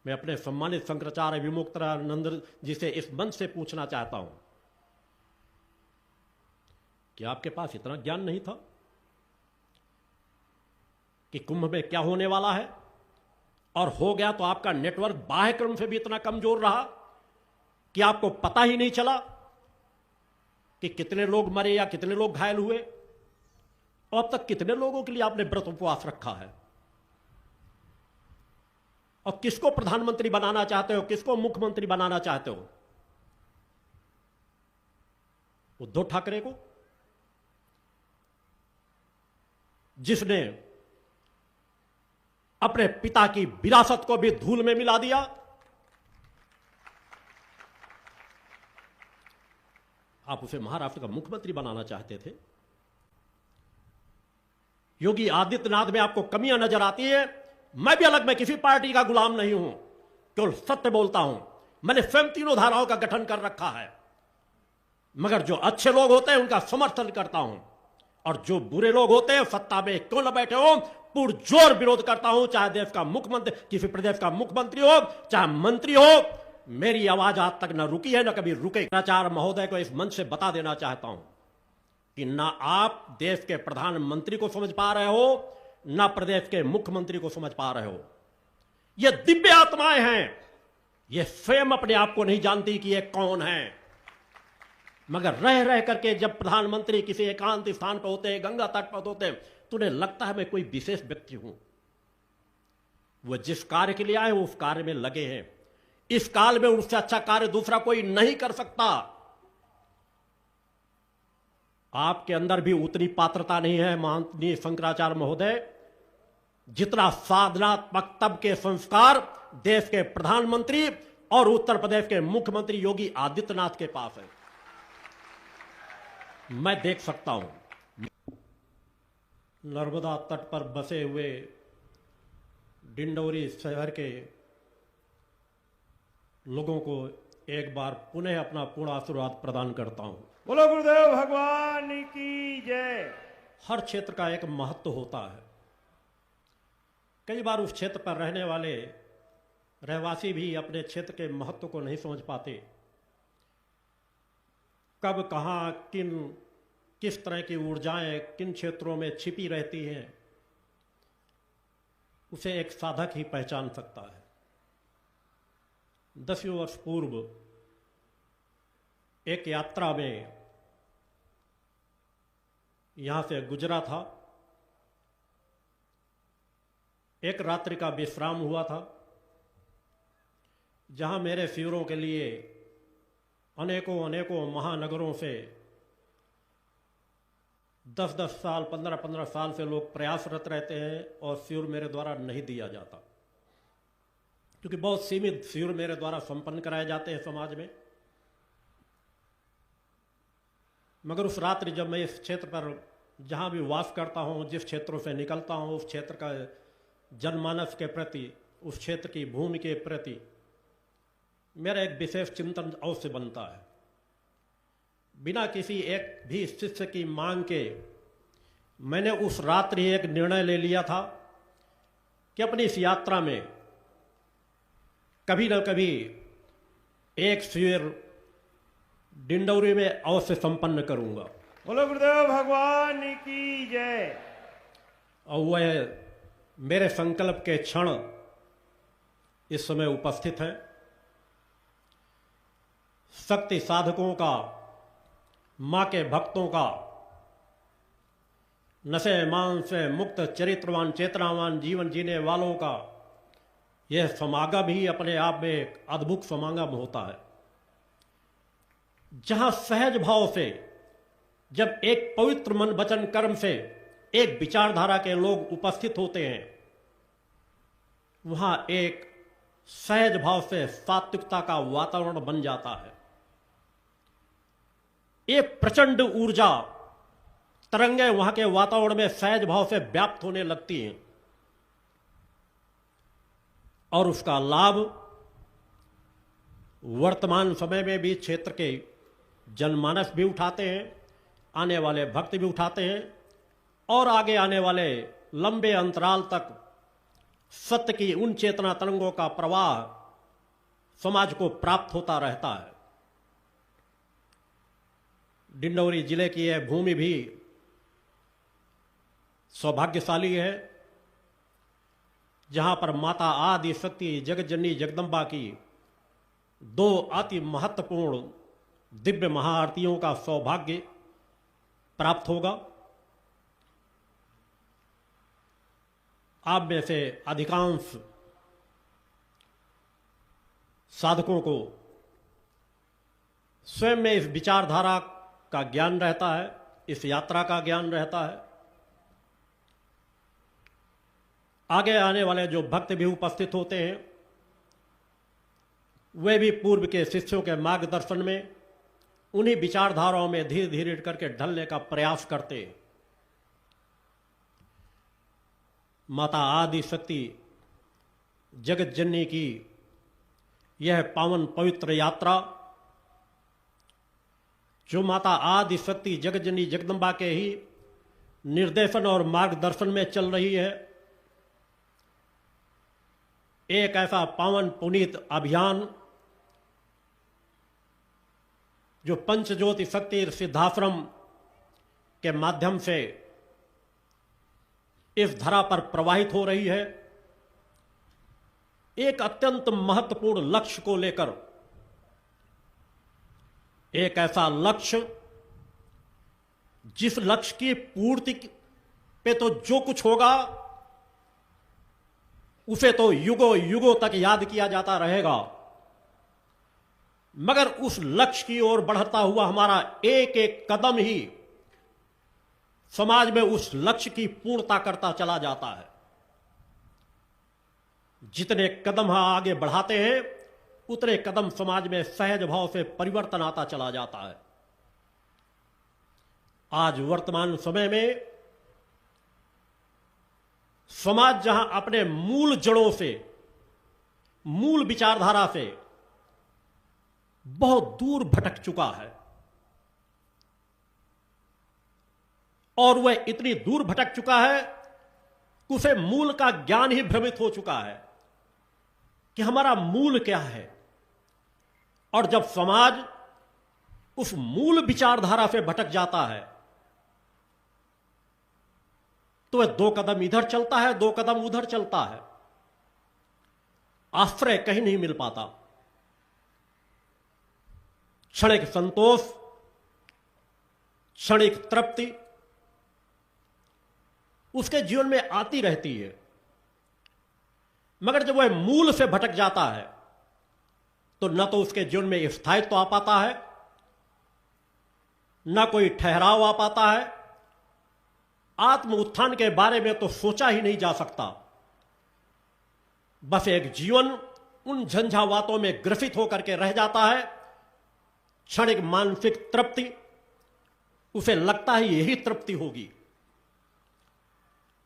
मैं अपने सम्मानित शंकराचार्य विमुक्तानंद जी से इस मंच से पूछना चाहता हूं कि आपके पास इतना ज्ञान नहीं था कि कुंभ में क्या होने वाला है, और हो गया तो आपका नेटवर्क बाह्य क्रम से भी इतना कमजोर रहा कि आपको पता ही नहीं चला कि कितने लोग मरे या कितने लोग घायल हुए, और अब तक कितने लोगों के लिए आपने व्रत उपवास रखा है, और किसको प्रधानमंत्री बनाना चाहते हो, किसको मुख्यमंत्री बनाना चाहते हो? उद्धव ठाकरे को, जिसने अपने पिता की विरासत को भी धूल में मिला दिया? आप उसे महाराष्ट्र का मुख्यमंत्री बनाना चाहते थे। योगी आदित्यनाथ में आपको कमियां नजर आती है। मैं भी अलग, मैं किसी पार्टी का गुलाम नहीं हूं, केवल सत्य बोलता हूं। मैंने स्वयं तीनों धाराओं का गठन कर रखा है, मगर जो अच्छे लोग होते हैं उनका समर्थन करता हूं, और जो बुरे लोग होते हैं सत्ता में क्यों न बैठे हो, पुरजोर विरोध करता हूं। चाहे देश का मुख्यमंत्री, किसी प्रदेश का मुख्यमंत्री हो, चाहे मंत्री हो, मेरी आवाज आज तक न रुकी है, न कभी रुकेगी। शंकराचार्य महोदय को इस मंच से बता देना चाहता हूं कि ना आप देश के प्रधानमंत्री को समझ पा रहे हो, ना प्रदेश के मुख्यमंत्री को समझ पा रहे हो। ये दिव्य आत्माएं हैं, ये स्वयं अपने आप को नहीं जानती कि ये कौन है, मगर रह रह करके जब प्रधानमंत्री किसी एकांत स्थान पर होते हैं, गंगा तट पर होते हैं, तो उन्हें लगता है मैं कोई विशेष व्यक्ति हूं। वो जिस कार्य के लिए आए उस कार्य में लगे हैं। इस काल में उससे अच्छा कार्य दूसरा कोई नहीं कर सकता। आपके अंदर भी उतनी पात्रता नहीं है माननीय शंकराचार्य महोदय, जितना साधनात्मक तब के संस्कार देश के प्रधानमंत्री और उत्तर प्रदेश के मुख्यमंत्री योगी आदित्यनाथ के पास है। मैं देख सकता हूं नर्मदा तट पर बसे हुए डिंडौरी शहर के लोगों को एक बार पुनः अपना पूर्ण आशीर्वाद प्रदान करता हूं। बोलो गुरुदेव भगवान की जय। हर क्षेत्र का एक महत्व होता है। कई बार उस क्षेत्र पर रहने वाले रहवासी भी अपने क्षेत्र के महत्व को नहीं समझ पाते। कब कहां किस तरह की ऊर्जाएं किन क्षेत्रों में छिपी रहती हैं, उसे एक साधक ही पहचान सकता है। 10 वर्ष पूर्व एक यात्रा में यहां से गुजरा था। एक रात्रि का विश्राम हुआ था, जहां मेरे शिविरों के लिए अनेकों महानगरों से 10-10 साल 15-15 साल से लोग प्रयासरत रहते हैं, और शिविर मेरे द्वारा नहीं दिया जाता, क्योंकि बहुत सीमित शिविर मेरे द्वारा संपन्न कराए जाते हैं समाज में। मगर उस रात्रि जब मैं इस क्षेत्र पर जहां भी वास करता हूं, जिस क्षेत्रों से निकलता हूं, उस क्षेत्र का जनमानस के प्रति, उस क्षेत्र की भूमि के प्रति मेरा एक विशेष चिंतन अवश्य बनता है। बिना किसी एक भी शिष्य की मांग के मैंने उस रात्रि एक निर्णय ले लिया था कि अपनी इस यात्रा में कभी न कभी एक शिविर डिंडौरी में अवश्य संपन्न करूंगा। बोलो गुरुदेव भगवान की जय। और वह मेरे संकल्प के क्षण इस समय उपस्थित है। शक्ति साधकों का, मां के भक्तों का, नशे मान से मुक्त चरित्रवान चेतनावान जीवन जीने वालों का यह समागम ही अपने आप में एक अद्भुत समागम होता है, जहां सहज भाव से जब एक पवित्र मन वचन कर्म से एक विचारधारा के लोग उपस्थित होते हैं, वहां एक सहज भाव से सात्विकता का वातावरण बन जाता है। एक प्रचंड ऊर्जा तरंगे वहां के वातावरण में सहज भाव से व्याप्त होने लगती हैं, और उसका लाभ वर्तमान समय में भी क्षेत्र के जनमानस भी उठाते हैं, आने वाले भक्त भी उठाते हैं, और आगे आने वाले लंबे अंतराल तक सत्य की उन चेतना तरंगों का प्रवाह समाज को प्राप्त होता रहता है। डिंडौरी जिले की यह भूमि भी सौभाग्यशाली है, जहां पर माता आदि शक्ति जगत जननी जगदम्बा की दो अति महत्वपूर्ण दिव्य महाआरतियों का सौभाग्य प्राप्त होगा। आप में से अधिकांश साधकों को स्वयं में इस विचारधारा का ज्ञान रहता है, इस यात्रा का ज्ञान रहता है। आगे आने वाले जो भक्त भी उपस्थित होते हैं, वे भी पूर्व के शिष्यों के मार्गदर्शन में उन्हीं विचारधाराओं में धीरे धीरे करके ढलने का प्रयास करते हैं। माता आदि शक्ति जगत जननी की यह पावन पवित्र यात्रा, जो माता आदि शक्ति जगत जननी जगदम्बा के ही निर्देशन और मार्गदर्शन में चल रही है, एक ऐसा पावन पुनीत अभियान जो पंचज्योति शक्ति सिद्धाश्रम के माध्यम से इस धरा पर प्रवाहित हो रही है, एक अत्यंत महत्वपूर्ण लक्ष्य को लेकर, एक ऐसा लक्ष्य जिस लक्ष्य की पूर्ति पे तो जो कुछ होगा उसे तो युगों युगों तक याद किया जाता रहेगा, मगर उस लक्ष्य की ओर बढ़ता हुआ हमारा एक एक कदम ही समाज में उस लक्ष्य की पूर्णता करता चला जाता है। जितने कदम हम आगे बढ़ाते हैं, उतने कदम समाज में सहज भाव से परिवर्तन आता चला जाता है। आज वर्तमान समय में समाज जहां अपने मूल जड़ों से, मूल विचारधारा से बहुत दूर भटक चुका है, और वह इतनी दूर भटक चुका है कि उसे मूल का ज्ञान ही भ्रमित हो चुका है कि हमारा मूल क्या है। और जब समाज उस मूल विचारधारा से भटक जाता है तो वह दो कदम इधर चलता है, दो कदम उधर चलता है, आश्रय कहीं नहीं मिल पाता। क्षणिक संतोष, क्षणिक तृप्ति उसके जीवन में आती रहती है, मगर जब वह मूल से भटक जाता है तो न तो उसके जीवन में स्थायित्व आ पाता है, न कोई ठहराव आ पाता है। आत्म उत्थान के बारे में तो सोचा ही नहीं जा सकता। बस एक जीवन उन झंझावातों में ग्रसित होकर के रह जाता है। क्षणिक मानसिक तृप्ति, उसे लगता है यही तृप्ति होगी।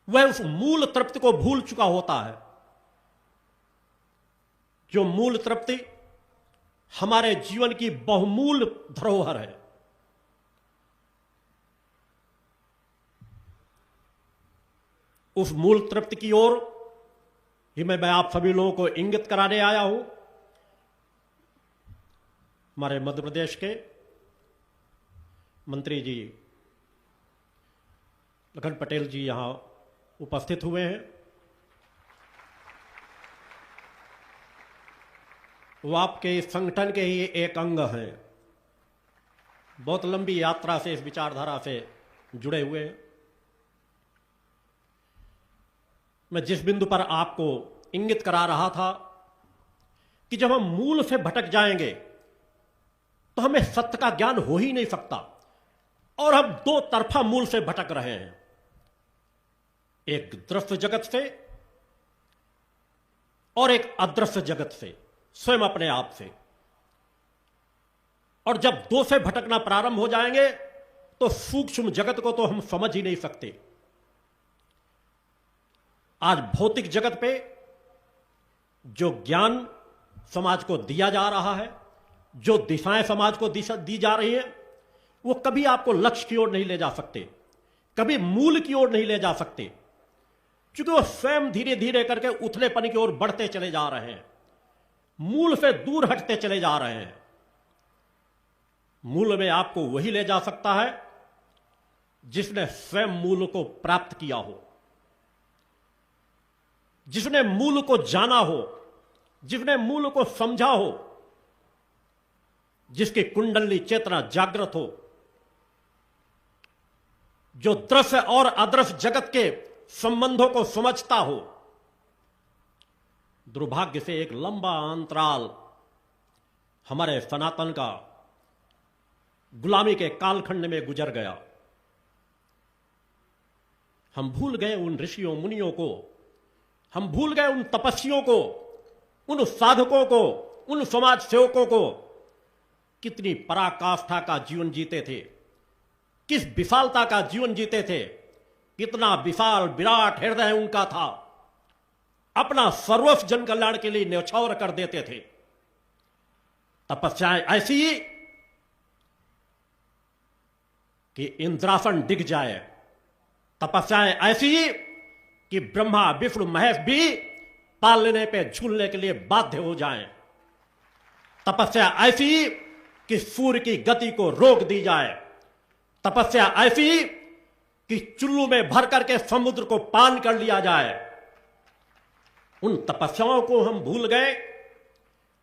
वह उस मूल तृप्ति को भूल चुका होता है, जो मूल तृप्ति हमारे जीवन की बहुमूल धरोहर है। उस मूल तृप्ति की ओर ही मैं आप सभी लोगों को इंगित कराने आया हूं। हमारे मध्य प्रदेश के मंत्री जी लखन पटेल जी यहां उपस्थित हुए हैं। वो आपके संगठन के ही एक अंग हैं, बहुत लंबी यात्रा से इस विचारधारा से जुड़े हुए हैं। मैं जिस बिंदु पर आपको इंगित करा रहा था कि जब हम मूल से भटक जाएंगे तो हमें सत्य का ज्ञान हो ही नहीं सकता, और हम दो तरफा मूल से भटक रहे हैं, एक दृश्य जगत से और एक अदृश्य जगत से, स्वयं अपने आप से। और जब दो से भटकना प्रारंभ हो जाएंगे तो सूक्ष्म जगत को तो हम समझ ही नहीं सकते। आज भौतिक जगत पे जो ज्ञान समाज को दिया जा रहा है, जो दिशाएं समाज को दी जा रही है, वो कभी आपको लक्ष्य की ओर नहीं ले जा सकते, कभी मूल की ओर नहीं ले जा सकते। क्योंकि वो स्वयं धीरे धीरे करके उथलेपन की ओर बढ़ते चले जा रहे हैं, मूल से दूर हटते चले जा रहे हैं। मूल में आपको वही ले जा सकता है जिसने स्वयं मूल को प्राप्त किया हो, जिसने मूल को जाना हो, जिसने मूल को समझा हो, जिसकी कुंडली चेतना जागृत हो, जो दृश्य और अदृश्य जगत के संबंधों को समझता हो। दुर्भाग्य से एक लंबा अंतराल हमारे सनातन का गुलामी के कालखंड में गुजर गया। हम भूल गए उन ऋषियों मुनियों को, हम भूल गए उन तपस्वियों को, उन साधकों को, उन समाज सेवकों को। कितनी पराकाष्ठा का जीवन जीते थे, किस विशालता का जीवन जीते थे, कितना विशाल विराट हृदय उनका था। अपना सर्वस्व जन कल्याण के लिए न्यौछावर कर देते थे। तपस्याएं ऐसी कि इंद्रासन डिग जाए, तपस्याएं ऐसी कि ब्रह्मा विष्णु महेश भी पालने पे झूलने के लिए बाध्य हो जाएं। तपस्या ऐसी कि सूर्य की गति को रोक दी जाए। तपस्या ऐसी कि चुल्लू में भर करके समुद्र को पान कर लिया जाए। उन तपस्याओं को हम भूल गए,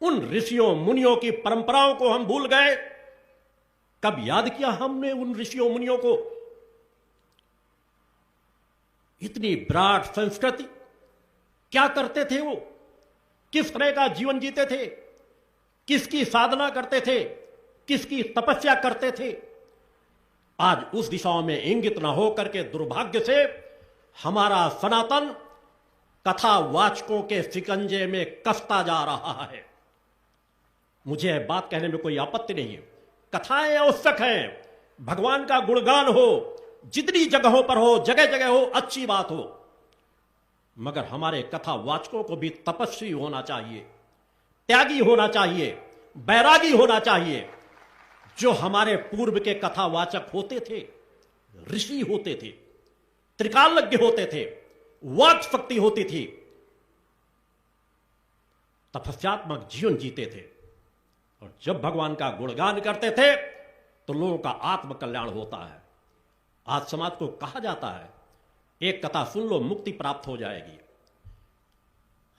उन ऋषियों मुनियों की परंपराओं को हम भूल गए। कब याद किया हमने उन ऋषियों मुनियों को? इतनी विराट संस्कृति, क्या करते थे वो? किस तरह का जीवन जीते थे? किसकी साधना करते थे? किसकी तपस्या करते थे? आज उस दिशाओं में इंगित न हो करके दुर्भाग्य से हमारा सनातन कथावाचकों के शिकंजे में कसता जा रहा है। मुझे बात कहने में कोई आपत्ति नहीं है, कथाएं आवश्यक हैं, भगवान का गुणगान हो, जितनी जगहों पर हो, जगह जगह हो, अच्छी बात हो। मगर हमारे कथावाचकों को भी तपस्वी होना चाहिए, त्यागी होना चाहिए, बैरागी होना चाहिए। जो हमारे पूर्व के कथावाचक होते थे, ऋषि होते थे, त्रिकालज्ञ होते थे, वाक शक्ति होती थी, तपस्यात्मक जीवन जीते थे, और जब भगवान का गुणगान करते थे तो लोगों का आत्मकल्याण होता है। आज समाज को कहा जाता है एक कथा सुन लो मुक्ति प्राप्त हो जाएगी।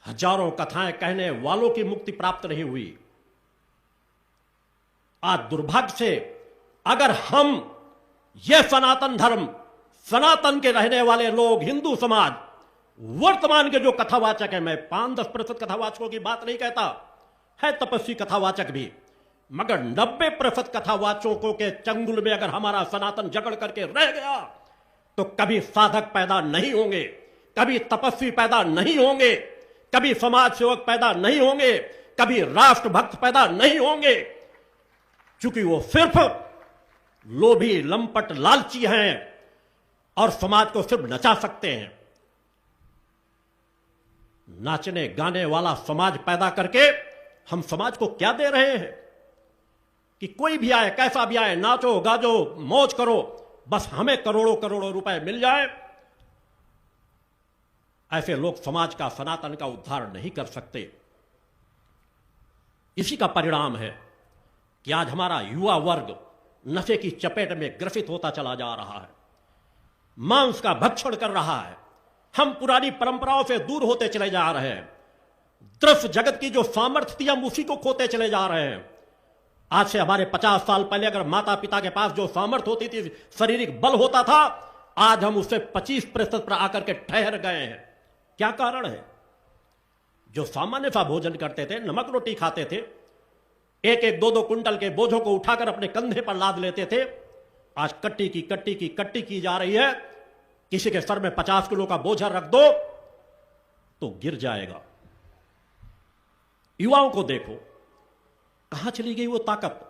हजारों कथाएं कहने वालों की मुक्ति प्राप्त नहीं हुई। आज दुर्भाग्य से अगर हम यह सनातन धर्म, सनातन के रहने वाले लोग, हिंदू समाज, वर्तमान के जो कथावाचक है, मैं 5-10% कथावाचकों की बात नहीं कहता, है तपस्वी कथावाचक भी, मगर 90% कथावाचकों के चंगुल में अगर हमारा सनातन जकड़ करके रह गया तो कभी साधक पैदा नहीं होंगे, कभी तपस्वी पैदा नहीं होंगे, कभी समाज सेवक पैदा नहीं होंगे, कभी राष्ट्रभक्त पैदा नहीं होंगे, क्योंकि वो सिर्फ लोभी, लंपट, लालची हैं और समाज को सिर्फ नचा सकते हैं। नाचने गाने वाला समाज पैदा करके हम समाज को क्या दे रहे हैं कि कोई भी आए, कैसा भी आए, नाचो गाजो, मौज करो, बस हमें करोड़ों करोड़ों रुपए मिल जाए। ऐसे लोग समाज का, सनातन का उद्धार नहीं कर सकते। इसी का परिणाम है कि आज हमारा युवा वर्ग नशे की चपेट में ग्रसित होता चला जा रहा है, मांस का भक्षण कर रहा है। हम पुरानी परंपराओं से दूर होते चले जा रहे हैं। दृश्य जगत की जो सामर्थ्य थी हम उसी को खोते चले जा रहे हैं। आज से हमारे 50 साल पहले अगर माता पिता के पास जो सामर्थ्य होती थी, शारीरिक बल होता था, आज हम उससे 25% पर आकर के ठहर गए हैं। क्या कारण है? जो सामान्य सा भोजन करते थे, नमक रोटी खाते थे, 1-1, 2-2 कुंटल के बोझों को उठाकर अपने कंधे पर लाद लेते थे, आज कट्टी की जा रही है। किसी के सर में 50 किलो का बोझा रख दो तो गिर जाएगा। युवाओं को देखो, कहां चली गई वो ताकत,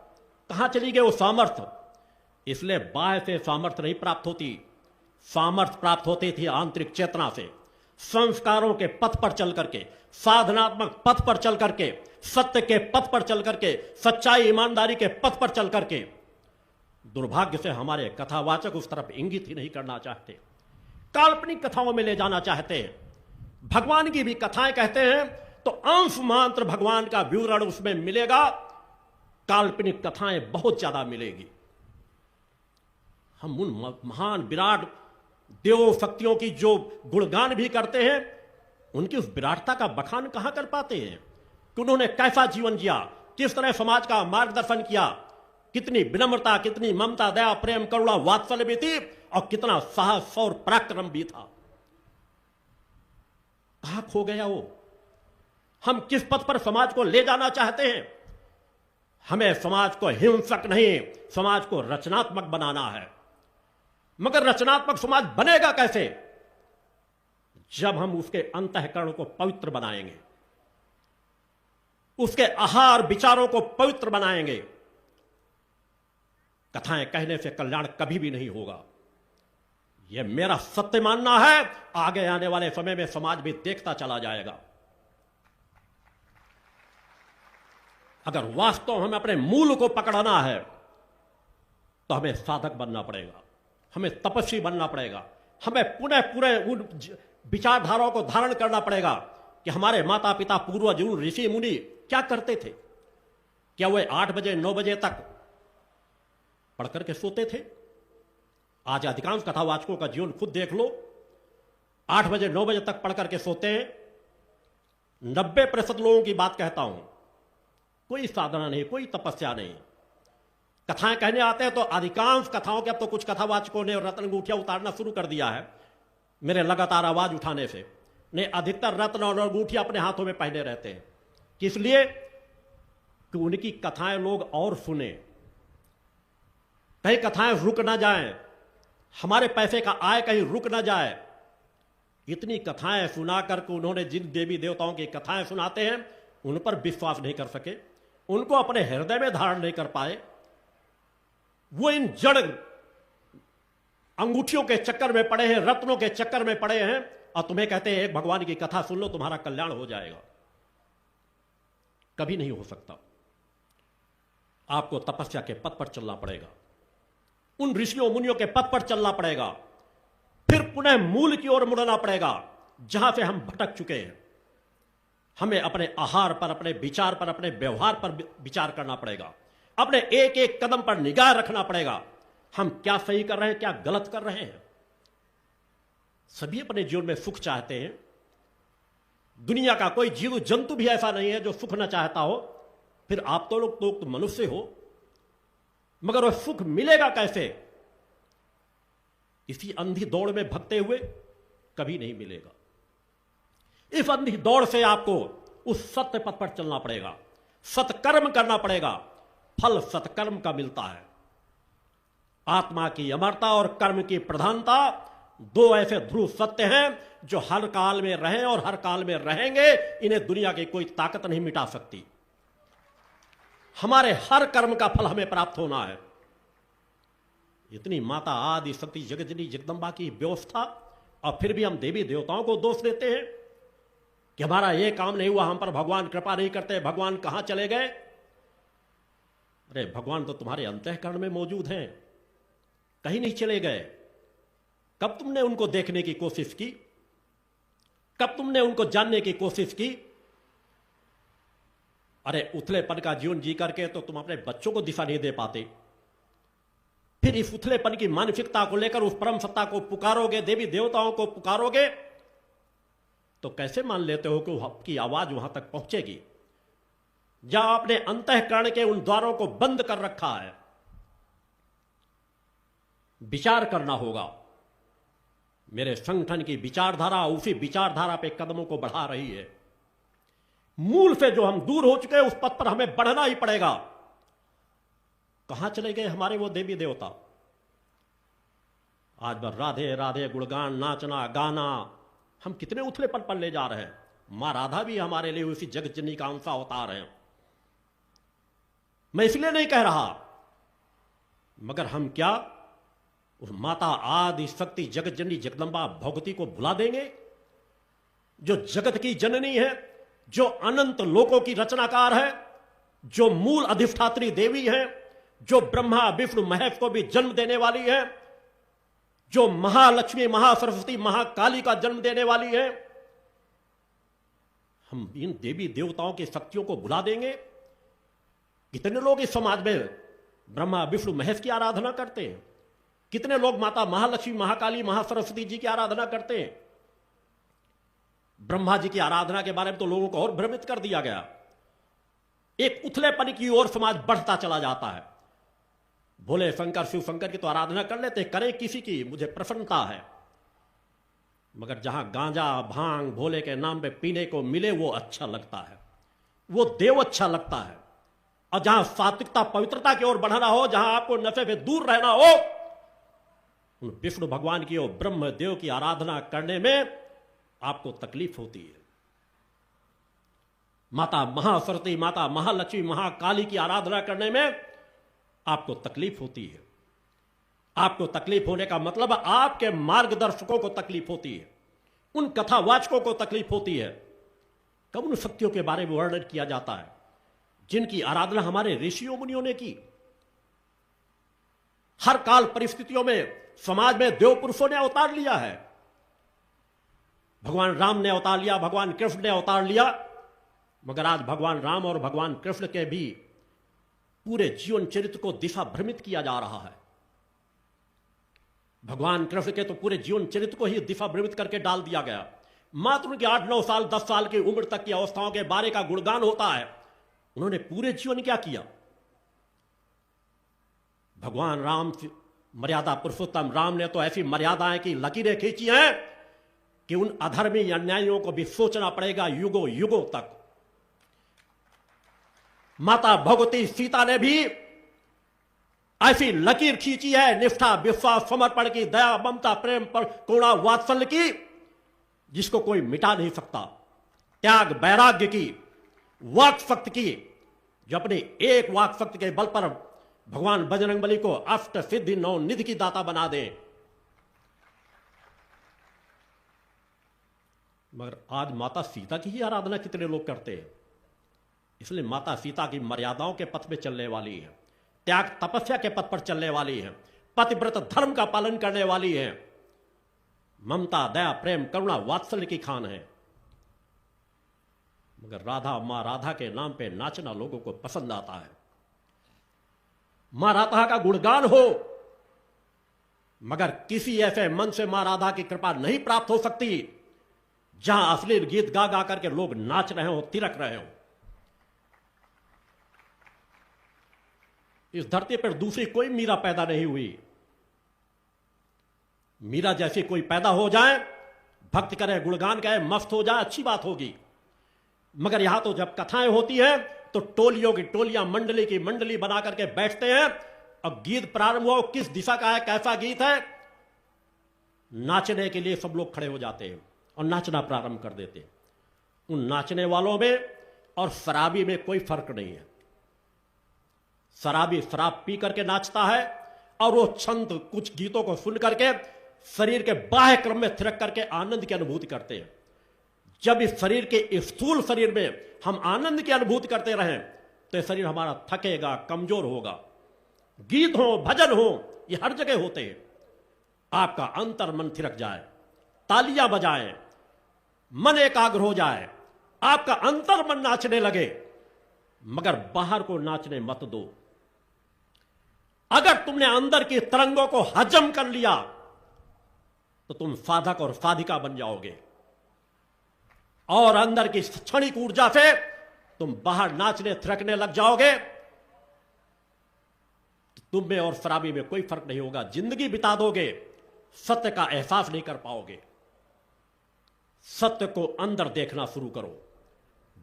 कहां चली गई वो सामर्थ्य? इसलिए बाह्य से सामर्थ्य नहीं प्राप्त होती, सामर्थ्य प्राप्त होती थी आंतरिक चेतना से, संस्कारों के पथ पर चल करके, साधनात्मक पथ पर चल करके, सत्य के पथ पर चल करके, सच्चाई ईमानदारी के पथ पर चल करके। दुर्भाग्य से हमारे कथावाचक उस तरफ इंगित ही नहीं करना चाहते। काल्पनिक कथाओं में ले जाना चाहते हैं। भगवान की भी कथाएं कहते हैं तो अंश मात्र भगवान का विवरण उसमें मिलेगा, काल्पनिक कथाएं बहुत ज्यादा मिलेगी। हम उन महान विराट देव शक्तियों की जो गुणगान भी करते हैं, उनकी उस विराटता का बखान कहां कर पाते हैं कि उन्होंने कैसा जीवन जिया, किस तरह समाज का मार्गदर्शन किया, कितनी विनम्रता, कितनी ममता, दया, प्रेम, करुणा, वात्सल्य भी थी और कितना साहस और पराक्रम भी था। कहां खो गया वो? हम किस पथ पर समाज को ले जाना चाहते हैं? हमें समाज को हिंसक नहीं, समाज को रचनात्मक बनाना है। मगर रचनात्मक समाज बनेगा कैसे? जब हम उसके अंतःकरण को पवित्र बनाएंगे, उसके आहार विचारों को पवित्र बनाएंगे। कथाएं कहने से कल्याण कभी भी नहीं होगा, यह मेरा सत्य मानना है। आगे आने वाले समय में समाज भी देखता चला जाएगा। अगर वास्तव हमें अपने मूल को पकड़ना है तो हमें साधक बनना पड़ेगा, हमें तपस्वी बनना पड़ेगा, हमें पुनः पूरे उन विचारधाराओं को धारण करना पड़ेगा कि हमारे माता पिता, पूर्वज, ऋषि मुनि क्या करते थे। क्या वे 8 बजे 9 बजे तक पढ़ करके सोते थे? आज अधिकांश कथावाचकों का जीवन खुद देख लो, 8 बजे 9 बजे तक पढ़ करके सोते हैं। 90% लोगों की बात कहता हूं, कोई साधना नहीं, कोई तपस्या नहीं। कथाएं कहने आते हैं तो अधिकांश कथाओं के, अब तो कुछ कथावाचकों ने रत्न अंगूठियां उतारना शुरू कर दिया है मेरे लगातार आवाज उठाने से। नहीं, अधिकतर रत्न और अंगूठियां अपने हाथों में पहने रहते हैं। किस लिए? कि उनकी कथाएं लोग और सुने, कहीं कथाएं रुक ना जाएं, हमारे पैसे का आय कहीं रुक ना जाए। इतनी कथाएं सुना करके उन्होंने जिन देवी देवताओं की कथाएं सुनाते हैं उन पर विश्वास नहीं कर सके, उनको अपने हृदय में धारण नहीं कर पाए। वो इन जड़ अंगूठियों के चक्कर में पड़े हैं, रत्नों के चक्कर में पड़े हैं, और तुम्हें कहते हैं एक भगवान की कथा सुन लो, तुम्हारा कल्याण हो जाएगा। कभी नहीं हो सकता। आपको तपस्या के पथ पर चलना पड़ेगा, उन ऋषियों मुनियों के पथ पर चलना पड़ेगा, फिर पुनः मूल की ओर मुड़ना पड़ेगा जहां से हम भटक चुके हैं। हमें अपने आहार पर, अपने विचार पर, अपने व्यवहार पर विचार करना पड़ेगा, अपने एक एक कदम पर निगाह रखना पड़ेगा। हम क्या सही कर रहे हैं, क्या गलत कर रहे हैं। सभी अपने जीवन में सुख चाहते हैं। दुनिया का कोई जीव जंतु भी ऐसा नहीं है जो सुख न चाहता हो। फिर आप तो लोग तो मनुष्य हो, मगर वह सुख मिलेगा कैसे? इसी अंधी दौड़ में भगते हुए कभी नहीं मिलेगा। इस अंधी दौड़ से आपको उस सत्य पथ पर चलना पड़ेगा, सत्कर्म करना पड़ेगा। फल सत्कर्म का मिलता है। आत्मा की अमरता और कर्म की प्रधानता, दो ऐसे ध्रुव सत्य हैं जो हर काल में रहे और हर काल में रहेंगे। इन्हें दुनिया की कोई ताकत नहीं मिटा सकती। हमारे हर कर्म का फल हमें प्राप्त होना है। इतनी माता आदि शक्ति जगजनी जगदम्बा की व्यवस्था, और फिर भी हम देवी देवताओं को दोष देते हैं कि हमारा ये काम नहीं हुआ, हम पर भगवान कृपा नहीं करते, भगवान कहां चले गए। अरे भगवान तो तुम्हारे अंतःकरण में मौजूद हैं, कहीं नहीं चले गए। कब तुमने उनको देखने की कोशिश की? कब तुमने उनको जानने की कोशिश की? अरे उथलेपन का जीवन जी करके तो तुम अपने बच्चों को दिशा नहीं दे पाते। फिर इस उथलेपन की मानसिकता को लेकर उस परम सत्ता को पुकारोगे, देवी देवताओं को पुकारोगे, तो कैसे मान लेते हो कि आपकी आवाज वहां तक पहुंचेगी? जहां आपने अंतःकरण के उन द्वारों को बंद कर रखा है। विचार करना होगा। मेरे संगठन की विचारधारा उसी विचारधारा पे कदमों को बढ़ा रही है। मूल से जो हम दूर हो चुके हैं उस पथ पर हमें बढ़ना ही पड़ेगा। कहां चले गए हमारे वो देवी देवता? आज भर राधे राधे गुणगान, नाचना गाना, हम कितने उथलेपन पर ले जा रहे हैं। मां राधा भी हमारे लिए उसी जगजननी का अंश अवतार है। मैं इसलिए नहीं कह रहा, मगर हम क्या उस माता आदि शक्ति जगतजननी जगदम्बा भगवती को भुला देंगे, जो जगत की जननी है, जो अनंत लोकों की रचनाकार है, जो मूल अधिष्ठात्री देवी है, जो ब्रह्मा विष्णु महेश को भी जन्म देने वाली है, जो महालक्ष्मी, महासरस्वती, महाकाली का जन्म देने वाली है, हम इन देवी देवताओं की शक्तियों को भुला देंगे? कितने लोग इस समाज में ब्रह्मा विष्णु महेश की आराधना करते हैं? कितने लोग माता महालक्ष्मी, महाकाली, महासरस्वती जी की आराधना करते हैं? ब्रह्मा जी की आराधना के बारे में तो लोगों को और भ्रमित कर दिया गया। एक उथलेपन की ओर समाज बढ़ता चला जाता है। भोले शंकर, शिव शंकर की तो आराधना कर लेते, करें किसी की, मुझे प्रसन्नता है। मगर जहां गांजा भांग भोले के नाम पे पीने को मिले वो अच्छा लगता है, वो देव अच्छा लगता है। और जहां सात्विकता पवित्रता की ओर बढ़ना हो, जहां आपको नशे से दूर रहना हो, उन विष्णु भगवान की और ब्रह्म देव की आराधना करने में आपको तकलीफ होती है। माता महासरस्वती, माता महालक्ष्मी, महाकाली की आराधना करने में आपको तकलीफ होती है। आपको तकलीफ होने का मतलब आपके मार्गदर्शकों को तकलीफ होती है, उन कथावाचकों को तकलीफ होती है। कब उन शक्तियों के बारे में वर्णन किया जाता है जिनकी आराधना हमारे ऋषियों मुनियों ने की। हर काल परिस्थितियों में समाज में देव पुरुषों ने अवतार लिया है। भगवान राम ने अवतार लिया, भगवान कृष्ण ने अवतार लिया, मगर आज भगवान राम और भगवान कृष्ण के भी पूरे जीवन चरित्र को दिशा भ्रमित किया जा रहा है। भगवान कृष्ण के तो पूरे जीवन चरित्र को ही दिशा भ्रमित करके डाल दिया गया। मात्र उनके 8-9 साल 10 साल की उम्र तक की अवस्थाओं के बारे का गुणगान होता है। उन्होंने पूरे जीवन क्या किया? भगवान राम, मर्यादा पुरुषोत्तम राम ने तो ऐसी मर्यादाएं की लकीरें खींची हैं कि उन अधर्मी अन्यायियों को भी सोचना पड़ेगा युगों युगों तक। माता भगवती सीता ने भी ऐसी लकीर खींची है, निष्ठा, विश्वास, समर्पण की, दया, ममता, प्रेम, पर करुणा, वात्सल्य की, जिसको कोई मिटा नहीं सकता। त्याग, वैराग्य की, वाक शक्ति की, जो अपने एक वाक शक्ति के बल पर भगवान बजरंगबली को अष्ट सिद्धि 9 निधि की दाता बना दे। मगर आज माता सीता की ही आराधना कितने लोग करते हैं। इसलिए माता सीता की मर्यादाओं के पथ पे चलने वाली है, त्याग तपस्या के पथ पर चलने वाली है, पतिव्रत धर्म का पालन करने वाली है, ममता, दया, प्रेम, करुणा, वात्सल्य की खान है। मगर राधा, मां राधा के नाम पे नाचना लोगों को पसंद आता है। मां राधा का गुणगान हो, मगर किसी ऐसे मन से मां राधा की कृपा नहीं प्राप्त हो सकती जहां अश्लील गीत गा गा करके लोग नाच रहे हो, तिरक रहे हो। इस धरती पर दूसरी कोई मीरा पैदा नहीं हुई। मीरा जैसी कोई पैदा हो जाए, भक्ति करे, गुणगान करे, मस्त हो जाए, अच्छी बात होगी। मगर यहां तो जब कथाएं होती हैं तो टोलियों की टोलियां, मंडली की मंडली बना करके बैठते हैं और गीत प्रारंभ हुआ, किस दिशा का है, कैसा गीत है, नाचने के लिए सब लोग खड़े हो जाते हैं और नाचना प्रारंभ कर देते हैं। उन नाचने वालों में और शराबी में कोई फर्क नहीं है। शराबी शराब पी करके नाचता है और वो छंद कुछ गीतों को सुन करके शरीर के बाह्य क्रम में थिरक करके आनंद की अनुभूति करते हैं। जब इस शरीर के स्थूल शरीर में हम आनंद की अनुभूति करते रहें तो शरीर हमारा थकेगा, कमजोर होगा। गीत हो, भजन हो, ये हर जगह होते हैं। आपका अंतर मन थिरक जाए, तालियां बजाएं, मन एकाग्र हो जाए, आपका अंतर मन नाचने लगे, मगर बाहर को नाचने मत दो। अगर तुमने अंदर की तरंगों को हजम कर लिया तो तुम साधक और साधिका बन जाओगे और अंदर की क्षणिक ऊर्जा से तुम बाहर नाचने थिरकने लग जाओगे। तो तुम में और शराबी में कोई फर्क नहीं होगा। जिंदगी बिता दोगे, सत्य का एहसास नहीं कर पाओगे। सत्य को अंदर देखना शुरू करो,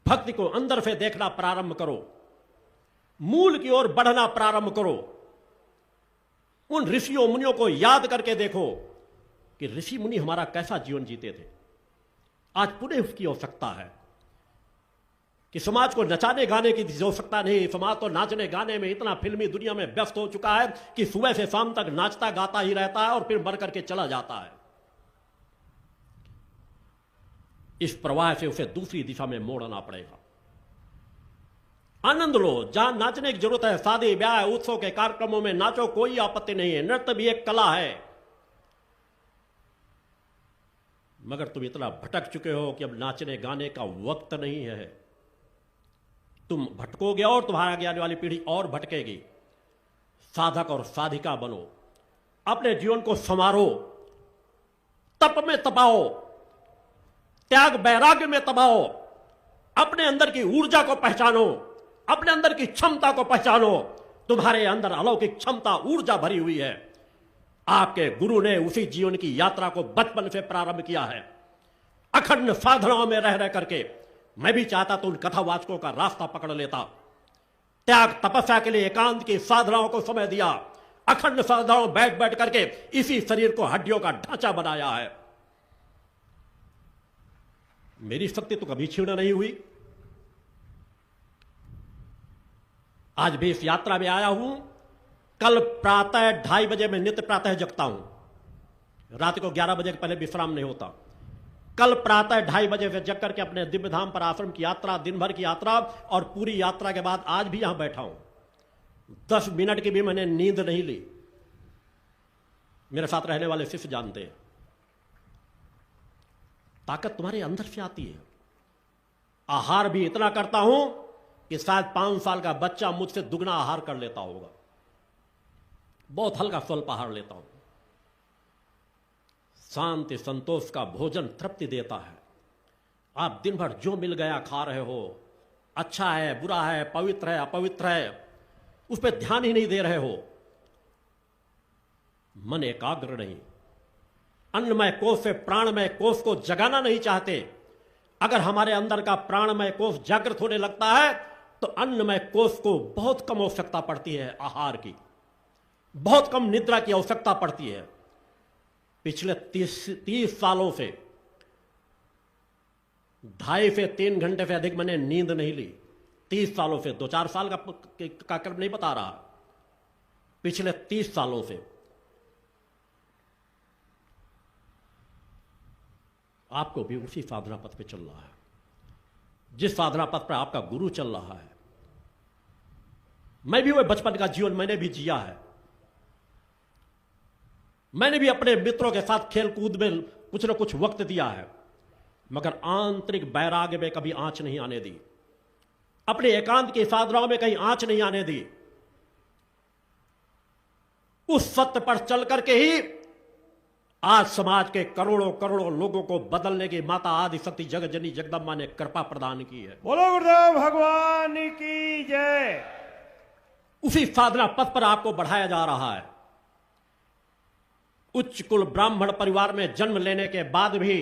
भक्ति को अंदर से देखना प्रारंभ करो, मूल की ओर बढ़ना प्रारंभ करो। उन ऋषियों मुनियों को याद करके देखो कि ऋषि मुनि हमारा कैसा जीवन जीते थे। आज पुनः उसकी आवश्यकता है कि समाज को नचाने गाने की आवश्यकता नहीं। समाज तो नाचने गाने में इतना फिल्मी दुनिया में व्यस्त हो चुका है कि सुबह से शाम तक नाचता गाता ही रहता है और फिर मर करके चला जाता है। इस प्रवाह से उसे दूसरी दिशा में मोड़ना पड़ेगा। आनंद लो, जहां नाचने की जरूरत है, शादी ब्याह उत्सव के कार्यक्रमों में नाचो, कोई आपत्ति नहीं है। नृत्य भी एक कला है। मगर तुम इतना भटक चुके हो कि अब नाचने गाने का वक्त नहीं है। तुम भटकोगे और तुम्हारा आगे आने वाली पीढ़ी और भटकेगी। साधक और साधिका बनो, अपने जीवन को संवारो, तप में तपाओ, त्याग वैराग्य में तपाओ, अपने अंदर की ऊर्जा को पहचानो, अपने अंदर की क्षमता को पहचानो। तुम्हारे अंदर अलौकिक क्षमता, ऊर्जा भरी हुई है। आपके गुरु ने उसी जीवन की यात्रा को बचपन से प्रारंभ किया है, अखंड साधनाओं में रह करके। मैं भी चाहता तो उन कथावाचकों का रास्ता पकड़ लेता। त्याग तपस्या के लिए एकांत की साधनाओं को समय दिया, अखंड साधनाओं बैठ बैठ करके इसी शरीर को हड्डियों का ढांचा बनाया है। मेरी शक्ति तो कभी क्षीण नहीं हुई। आज भी इस यात्रा में आया हूं। कल प्रातः 2:30 बजे मैं नित्य प्रातः जगता हूं, रात को 11 बजे के पहले विश्राम नहीं होता। कल प्रातः 2:30 बजे से जग करके अपने दिव्य धाम पर आश्रम की यात्रा, दिन भर की यात्रा, और पूरी यात्रा के बाद आज भी यहां बैठा हूं। 10 मिनट की भी मैंने नींद नहीं ली। मेरे साथ रहने वाले शिष्य जानते हैं, ताकत तुम्हारे अंदर से आती है। आहार भी इतना करता हूं कि शायद 5 साल का बच्चा मुझसे दुगना आहार कर लेता होगा। बहुत हल्का स्वल्प आहार लेता हूं। शांति संतोष का भोजन तृप्ति देता है। आप दिन भर जो मिल गया खा रहे हो, अच्छा है, बुरा है, पवित्र है, अपवित्र है, उस पर ध्यान ही नहीं दे रहे हो। मन एकाग्र नहीं। अन्नमय कोष से प्राणमय कोष को जगाना नहीं चाहते। अगर हमारे अंदर का प्राणमय कोष जागृत होने लगता है तो अन्नमय कोष को बहुत कम आवश्यकता पड़ती है आहार की, बहुत कम निद्रा की आवश्यकता पड़ती है। पिछले 30 सालों से 2.5 से 3 घंटे से अधिक मैंने नींद नहीं ली। 30 सालों से, 2-4 साल का क्रम नहीं बता रहा, पिछले 30 सालों से। आपको भी उसी साधना पथ पे चल रहा है, जिस साधना पथ पर आपका गुरु चल रहा है। मैं भी वह बचपन का जीवन मैंने भी जिया है। मैंने भी अपने मित्रों के साथ खेल कूद में कुछ न कुछ वक्त दिया है, मगर आंतरिक वैराग्य में कभी आंच नहीं आने दी। अपने एकांत की साधनाओं में कहीं आंच नहीं आने दी। उस सत्य पर चल करके ही आज समाज के करोड़ों करोड़ों लोगों को बदलने की माता आदि शक्ति जगत जननी जगदम्बा ने कृपा प्रदान की है। बोलो गुरुदेव भगवान की जय। उसी साधना पथ पर आपको बढ़ाया जा रहा है। उच्च कुल ब्राह्मण परिवार में जन्म लेने के बाद भी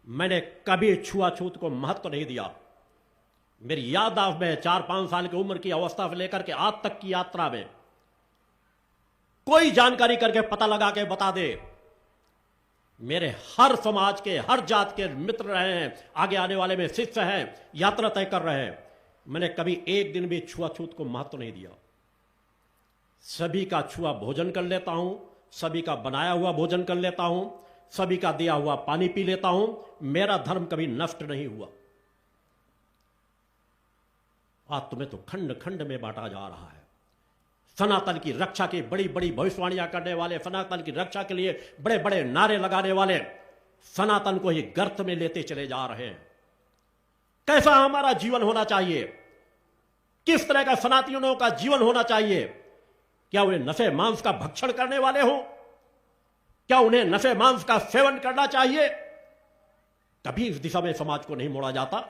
मैंने कभी छुआछूत को महत्व नहीं दिया। मेरी याददाश्त में 4-5 साल की उम्र की अवस्था से लेकर के आज तक की यात्रा में कोई जानकारी करके पता लगा के बता दे। मेरे हर समाज के, हर जात के मित्र रहे हैं, आगे आने वाले में शिष्य हैं, यात्रा तय कर रहे हैं। मैंने कभी एक दिन भी छुआछूत को महत्व नहीं दिया। सभी का छुआ भोजन कर लेता हूं, सभी का बनाया हुआ भोजन कर लेता हूं, सभी का दिया हुआ पानी पी लेता हूं। मेरा धर्म कभी नष्ट नहीं हुआ। आज तुम्हें तो खंड खंड में बांटा जा रहा है। सनातन की रक्षा की बड़ी बड़ी भविष्यवाणियां करने वाले, सनातन की रक्षा के लिए बड़े बड़े नारे लगाने वाले सनातन को ही गर्त में लेते चले जा रहे हैं। कैसा हमारा जीवन होना चाहिए, किस तरह का सनातनियों का जीवन होना चाहिए? क्या वे नशे मांस का भक्षण करने वाले हों? क्या उन्हें नशे मांस का सेवन करना चाहिए? कभी इस दिशा में समाज को नहीं मोड़ा जाता।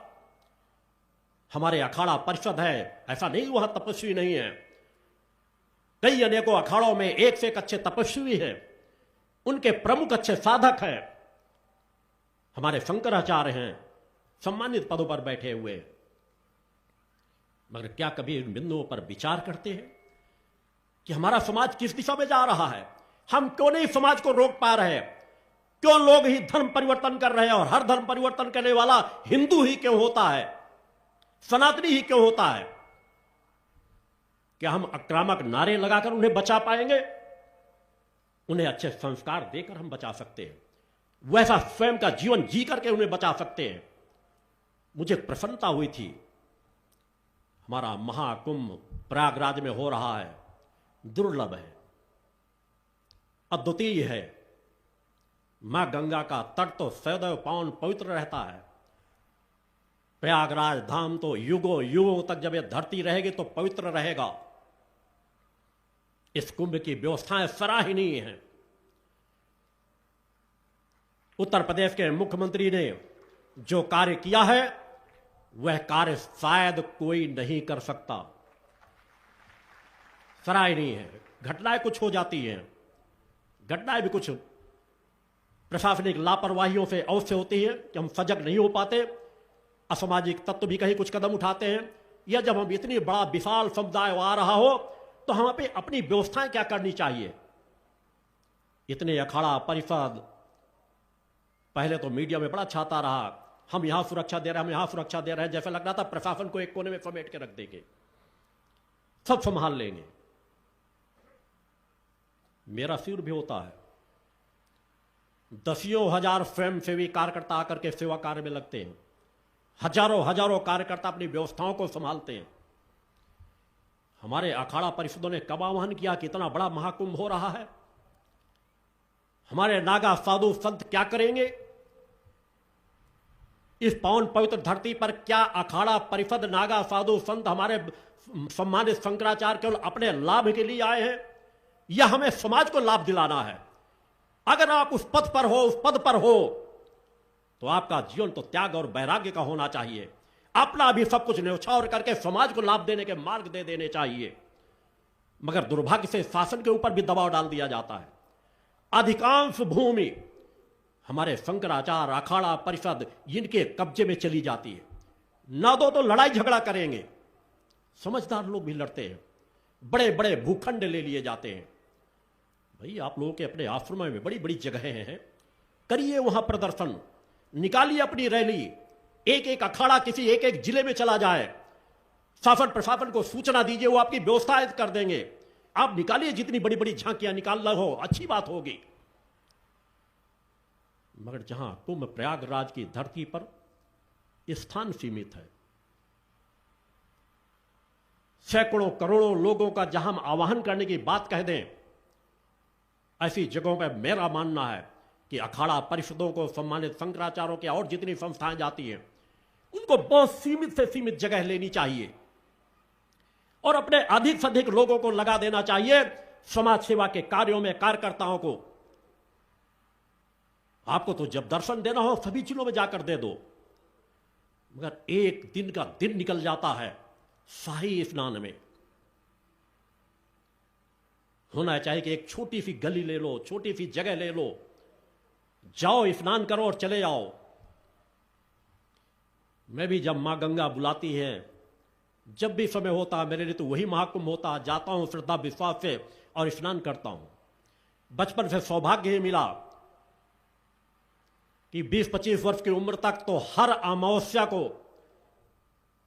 हमारे अखाड़ा परिषद है, ऐसा नहीं वहां तपस्वी नहीं है। कई अनेकों अखाड़ों में एक से एक अच्छे तपस्वी हैं, उनके प्रमुख अच्छे साधक हैं। हमारे शंकराचार्य हैं, सम्मानित पदों पर बैठे हुए। मगर क्या कभी इन बिंदुओं पर विचार करते हैं कि हमारा समाज किस दिशा में जा रहा है? हम क्यों नहीं समाज को रोक पा रहे? क्यों लोग ही धर्म परिवर्तन कर रहे हैं और हर धर्म परिवर्तन करने वाला हिंदू ही क्यों होता है, सनातनी ही क्यों होता है? क्या हम आक्रामक नारे लगाकर उन्हें बचा पाएंगे? उन्हें अच्छे संस्कार देकर हम बचा सकते हैं, वैसा स्वयं का जीवन जी करके उन्हें बचा सकते हैं। मुझे प्रसन्नता हुई थी, हमारा महाकुंभ प्रयागराज में हो रहा है, दुर्लभ है, अद्वितीय है। मां गंगा का तट तो सदैव पावन पवित्र रहता है। प्रयागराज धाम तो युगों युगों तक जब यह धरती रहेगी तो पवित्र रहेगा। इस कुंभ की व्यवस्थाएं सराहनीय हैं। उत्तर प्रदेश के मुख्यमंत्री ने जो कार्य किया है वह कार्य शायद कोई नहीं कर सकता। सराहनीय है। घटनाएं कुछ हो जाती हैं, घटनाएं भी कुछ प्रशासनिक लापरवाहियों से अवश्य होती है कि हम सजग नहीं हो पाते, असामाजिक तत्व भी कहीं कुछ कदम उठाते हैं, या जब हम इतनी बड़ा विशाल समुदाय आ रहा हो तो हमें पे अपनी व्यवस्थाएं क्या करनी चाहिए। इतने अखाड़ा परिषद पहले तो मीडिया में बड़ा छाता रहा, हम यहां सुरक्षा दे रहे हैं, हम यहां सुरक्षा दे रहे हैं, जैसे लग रहा था प्रशासन को एक कोने में समेट के रख देंगे, सब संभाल लेंगे। मेरा सिर भी होता है, दसियों हजार स्वयंसेवी कार्यकर्ता आकर के सेवा कार्य में लगते हैं, हजारों हजारों कार्यकर्ता अपनी व्यवस्थाओं को संभालते हैं। हमारे अखाड़ा परिषदों ने कब आह्वान किया कि इतना बड़ा महाकुंभ हो रहा है, हमारे नागा साधु संत क्या करेंगे। इस पावन पवित्र धरती पर क्या अखाड़ा परिषद नागा साधु संत हमारे सम्मानित शंकराचार्य केवल अपने लाभ के लिए आए हैं या हमें समाज को लाभ दिलाना है। अगर आप उस पद पर हो, उस पद पर हो तो आपका जीवन तो त्याग और वैराग्य का होना चाहिए। अपना भी सब कुछ न्यौछावर करके समाज को लाभ देने के मार्ग दे देने चाहिए। मगर दुर्भाग्य से शासन के ऊपर भी दबाव डाल दिया जाता है। अधिकांश भूमि हमारे शंकराचार्य अखाड़ा परिषद इनके कब्जे में चली जाती है। ना दो तो लड़ाई झगड़ा करेंगे। समझदार लोग भी लड़ते हैं, बड़े बड़े भूखंड ले लिए जाते हैं। भाई आप लोगों के अपने आश्रम में बड़ी बड़ी जगहें हैं, करिए वहां प्रदर्शन, निकालिए अपनी रैली। एक एक अखाड़ा किसी एक एक जिले में चला जाए, शासन प्रशासन को सूचना दीजिए, वो आपकी व्यवस्था कर देंगे। आप निकालिए जितनी बड़ी बड़ी झांकियां निकालना हो, अच्छी बात होगी। मगर जहां कुंभ प्रयागराज की धरती पर स्थान सीमित है, सैकड़ों करोड़ों लोगों का जहां हम आवाहन करने की बात कह दें, ऐसी जगहों पर मेरा मानना है कि अखाड़ा परिषदों को, सम्मानित शंकराचार्यों के और जितनी संस्थाएं जाती हैं उनको बहुत सीमित से सीमित जगह लेनी चाहिए और अपने अधिक से अधिक लोगों को लगा देना चाहिए समाज सेवा के कार्यों में, कार्यकर्ताओं को। आपको तो जब दर्शन देना हो सभी जिलों में जाकर दे दो, मगर एक दिन का दिन निकल जाता है शाही स्नान में। होना चाहिए कि एक छोटी सी गली ले लो, छोटी सी जगह ले लो, जाओ स्नान करो और चले आओ। मैं भी जब मां गंगा बुलाती है, जब भी समय होता है, मेरे लिए तो वही महाकुंभ होता है। जाता हूं श्रद्धा विश्वास से और स्नान करता हूं। बचपन से सौभाग्य ही मिला कि 20-25 वर्ष की उम्र तक तो हर अमावस्या को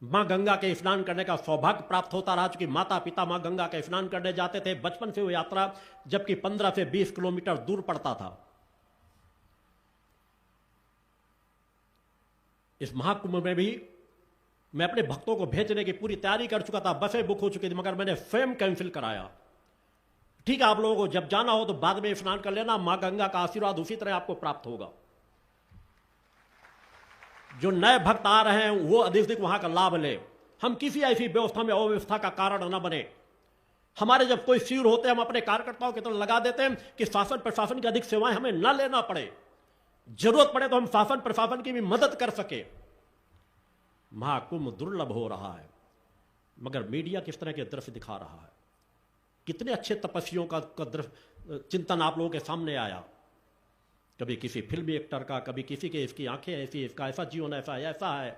मां गंगा के स्नान करने का सौभाग्य प्राप्त होता रहा। चूंकि माता पिता मां गंगा के स्नान करने जाते थे बचपन से वो यात्रा, जबकि 15 से 20 किलोमीटर दूर पड़ता था। इस महाकुंभ में भी मैं अपने भक्तों को भेजने की पूरी तैयारी कर चुका था, बसें बुक हो चुकी थी, मगर मैंने स्वयं कैंसिल कराया। ठीक है, आप लोगों को जब जाना हो तो बाद में स्नान कर लेना, मां गंगा का आशीर्वाद उसी तरह आपको प्राप्त होगा। जो नए भक्त आ रहे हैं वो अधिक वहां का लाभ ले। हम किसी ऐसी व्यवस्था में अव्यवस्था का कारण न बने। हमारे जब कोई शिविर होते हैं हम अपने कार्यकर्ताओं की तरह लगा देते हैं कि शासन प्रशासन की अधिक सेवाएं हमें न लेना पड़े, जरूरत पड़े तो हम शासन प्रशासन की भी मदद कर सके। महाकुंभ दुर्लभ हो रहा है, मगर मीडिया किस तरह के दृश्य दिखा रहा है। कितने अच्छे तपस्वियों का चिंतन आप लोगों के सामने आया। कभी किसी फिल्मी एक्टर का, कभी किसी के इसकी आंखें ऐसी, इसका ऐसा जीवन ऐसा है, ऐसा है,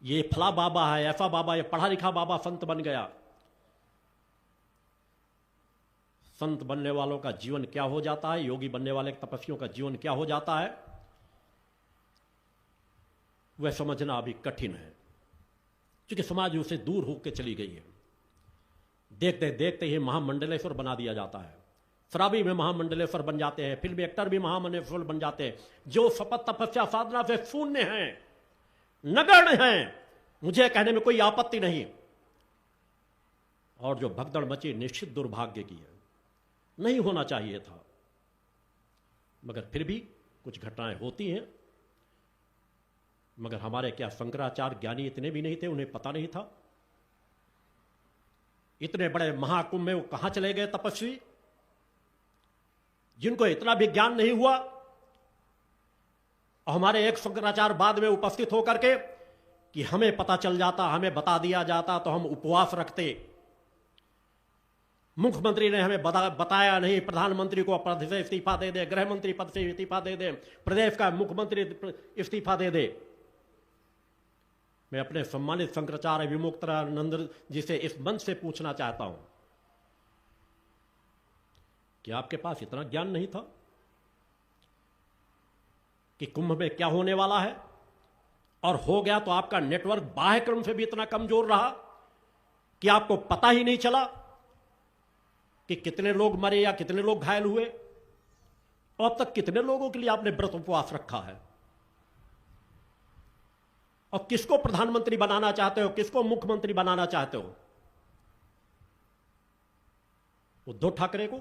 ये फला बाबा है, ऐसा बाबा, ये पढ़ा लिखा बाबा संत बन गया। संत बनने वालों का जीवन क्या हो जाता है, योगी बनने वाले तपस्वियों का जीवन क्या हो जाता है, वह समझना अभी कठिन है, क्योंकि समाज उससे दूर होकर चली गई है। देखते देखते ही महामंडलेश्वर बना दिया जाता है। शराबी में महामंडलेश्वर बन जाते हैं, फिल्मी एक्टर भी महामंडलेश्वर बन जाते हैं। जो शपथ तपस्या साधना से शून्य हैं, नगण्य हैं, मुझे कहने में कोई आपत्ति नहीं, और जो भगदड़ मची निश्चित दुर्भाग्य की है, नहीं होना चाहिए था। मगर फिर भी कुछ घटनाएं होती हैं। मगर हमारे क्या शंकराचार्य ज्ञानी इतने भी नहीं थे, उन्हें पता नहीं था? इतने बड़े महाकुंभ में वो कहां चले गए तपस्वी, जिनको इतना भी ज्ञान नहीं हुआ? और हमारे एक शंकराचार्य बाद में उपस्थित होकर के कि हमें पता चल जाता, हमें बता दिया जाता तो हम उपवास रखते। मुख्यमंत्री ने हमें बताया नहीं, प्रधानमंत्री को पद से इस्तीफा दे दे, गृह मंत्री पद से इस्तीफा दे दे, प्रदेश का मुख्यमंत्री इस्तीफा दे दे। मैं अपने सम्मानित शंकराचार्य विमुक्तानंद जी से इस मंच से पूछना चाहता हूं कि आपके पास इतना ज्ञान नहीं था कि कुंभ में क्या होने वाला है? और हो गया तो आपका नेटवर्क बाह्य क्रम से भी इतना कमजोर रहा कि आपको पता ही नहीं चला कि कितने लोग मरे या कितने लोग घायल हुए, और अब तक कितने लोगों के लिए आपने व्रत उपवास रखा है? और किसको प्रधानमंत्री बनाना चाहते हो, किसको मुख्यमंत्री बनाना चाहते हो? उद्धव ठाकरे को,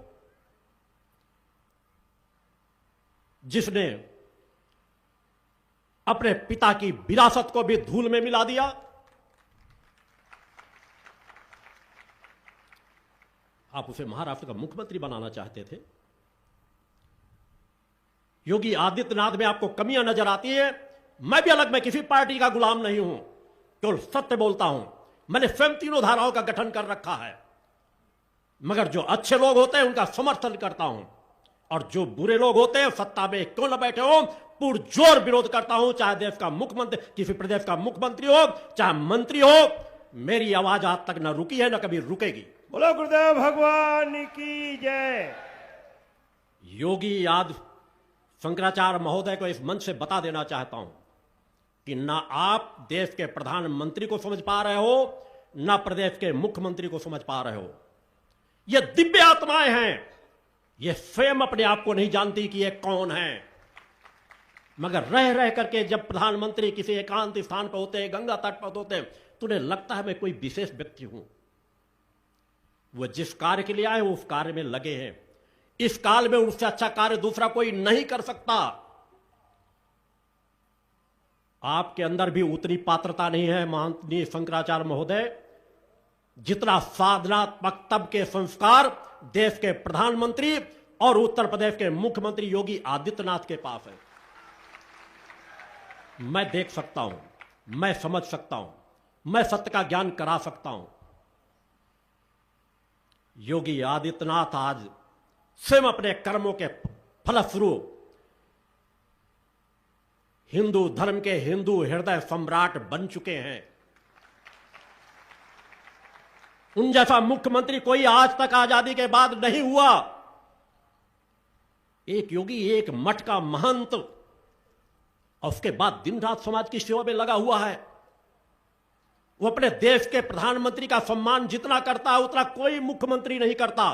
जिसने अपने पिता की विरासत को भी धूल में मिला दिया? आप उसे महाराष्ट्र का मुख्यमंत्री बनाना चाहते थे। योगी आदित्यनाथ में आपको कमियां नजर आती है। मैं भी अलग, मैं किसी पार्टी का गुलाम नहीं हूं, केवल सत्य बोलता हूं। मैंने स्वयं तीनों धाराओं का गठन कर रखा है, मगर जो अच्छे लोग होते हैं उनका समर्थन करता हूं, और जो बुरे लोग होते हैं सत्ता में क्यों न बैठे हो, पुरजोर विरोध करता हूं। चाहे देश का मुख्यमंत्री, किसी प्रदेश का मुख्यमंत्री हो, चाहे मंत्री हो, मेरी आवाज आज तक न रुकी है, न कभी रुकेगी। बोलो गुरुदेव भगवान की जय। योगी आदि शंकराचार्य महोदय को इस मंच से बता देना चाहता हूं कि ना आप देश के प्रधानमंत्री को समझ पा रहे हो, ना प्रदेश के मुख्यमंत्री को समझ पा रहे हो। ये दिव्य आत्माएं हैं, ये स्वयं अपने आप को नहीं जानती कि ये कौन है, मगर रह रह करके जब प्रधानमंत्री किसी एकांत स्थान पर होते हैं, गंगा तट पर होते हैं, तो उन्हें लगता है मैं कोई विशेष व्यक्ति हूं। वो जिस कार्य के लिए आए वो उस कार्य में लगे हैं। इस काल में उससे अच्छा कार्य दूसरा कोई नहीं कर सकता। आपके अंदर भी उतनी पात्रता नहीं है माननीय शंकराचार्य महोदय, जितना साधनात्मक तब के संस्कार देश के प्रधानमंत्री और उत्तर प्रदेश के मुख्यमंत्री योगी आदित्यनाथ के पास है। मैं देख सकता हूं, मैं समझ सकता हूं, मैं सत्य का ज्ञान करा सकता हूं। योगी आदित्यनाथ आज स्वयं अपने कर्मों के फलस्वरूप हिंदू धर्म के हिंदू हृदय सम्राट बन चुके हैं। उन जैसा मुख्यमंत्री कोई आज तक आजादी के बाद नहीं हुआ। एक योगी, एक मठ का महंत, और उसके बाद दिन रात समाज की सेवा में लगा हुआ है। वो अपने देश के प्रधानमंत्री का सम्मान जितना करता है उतना कोई मुख्यमंत्री नहीं करता।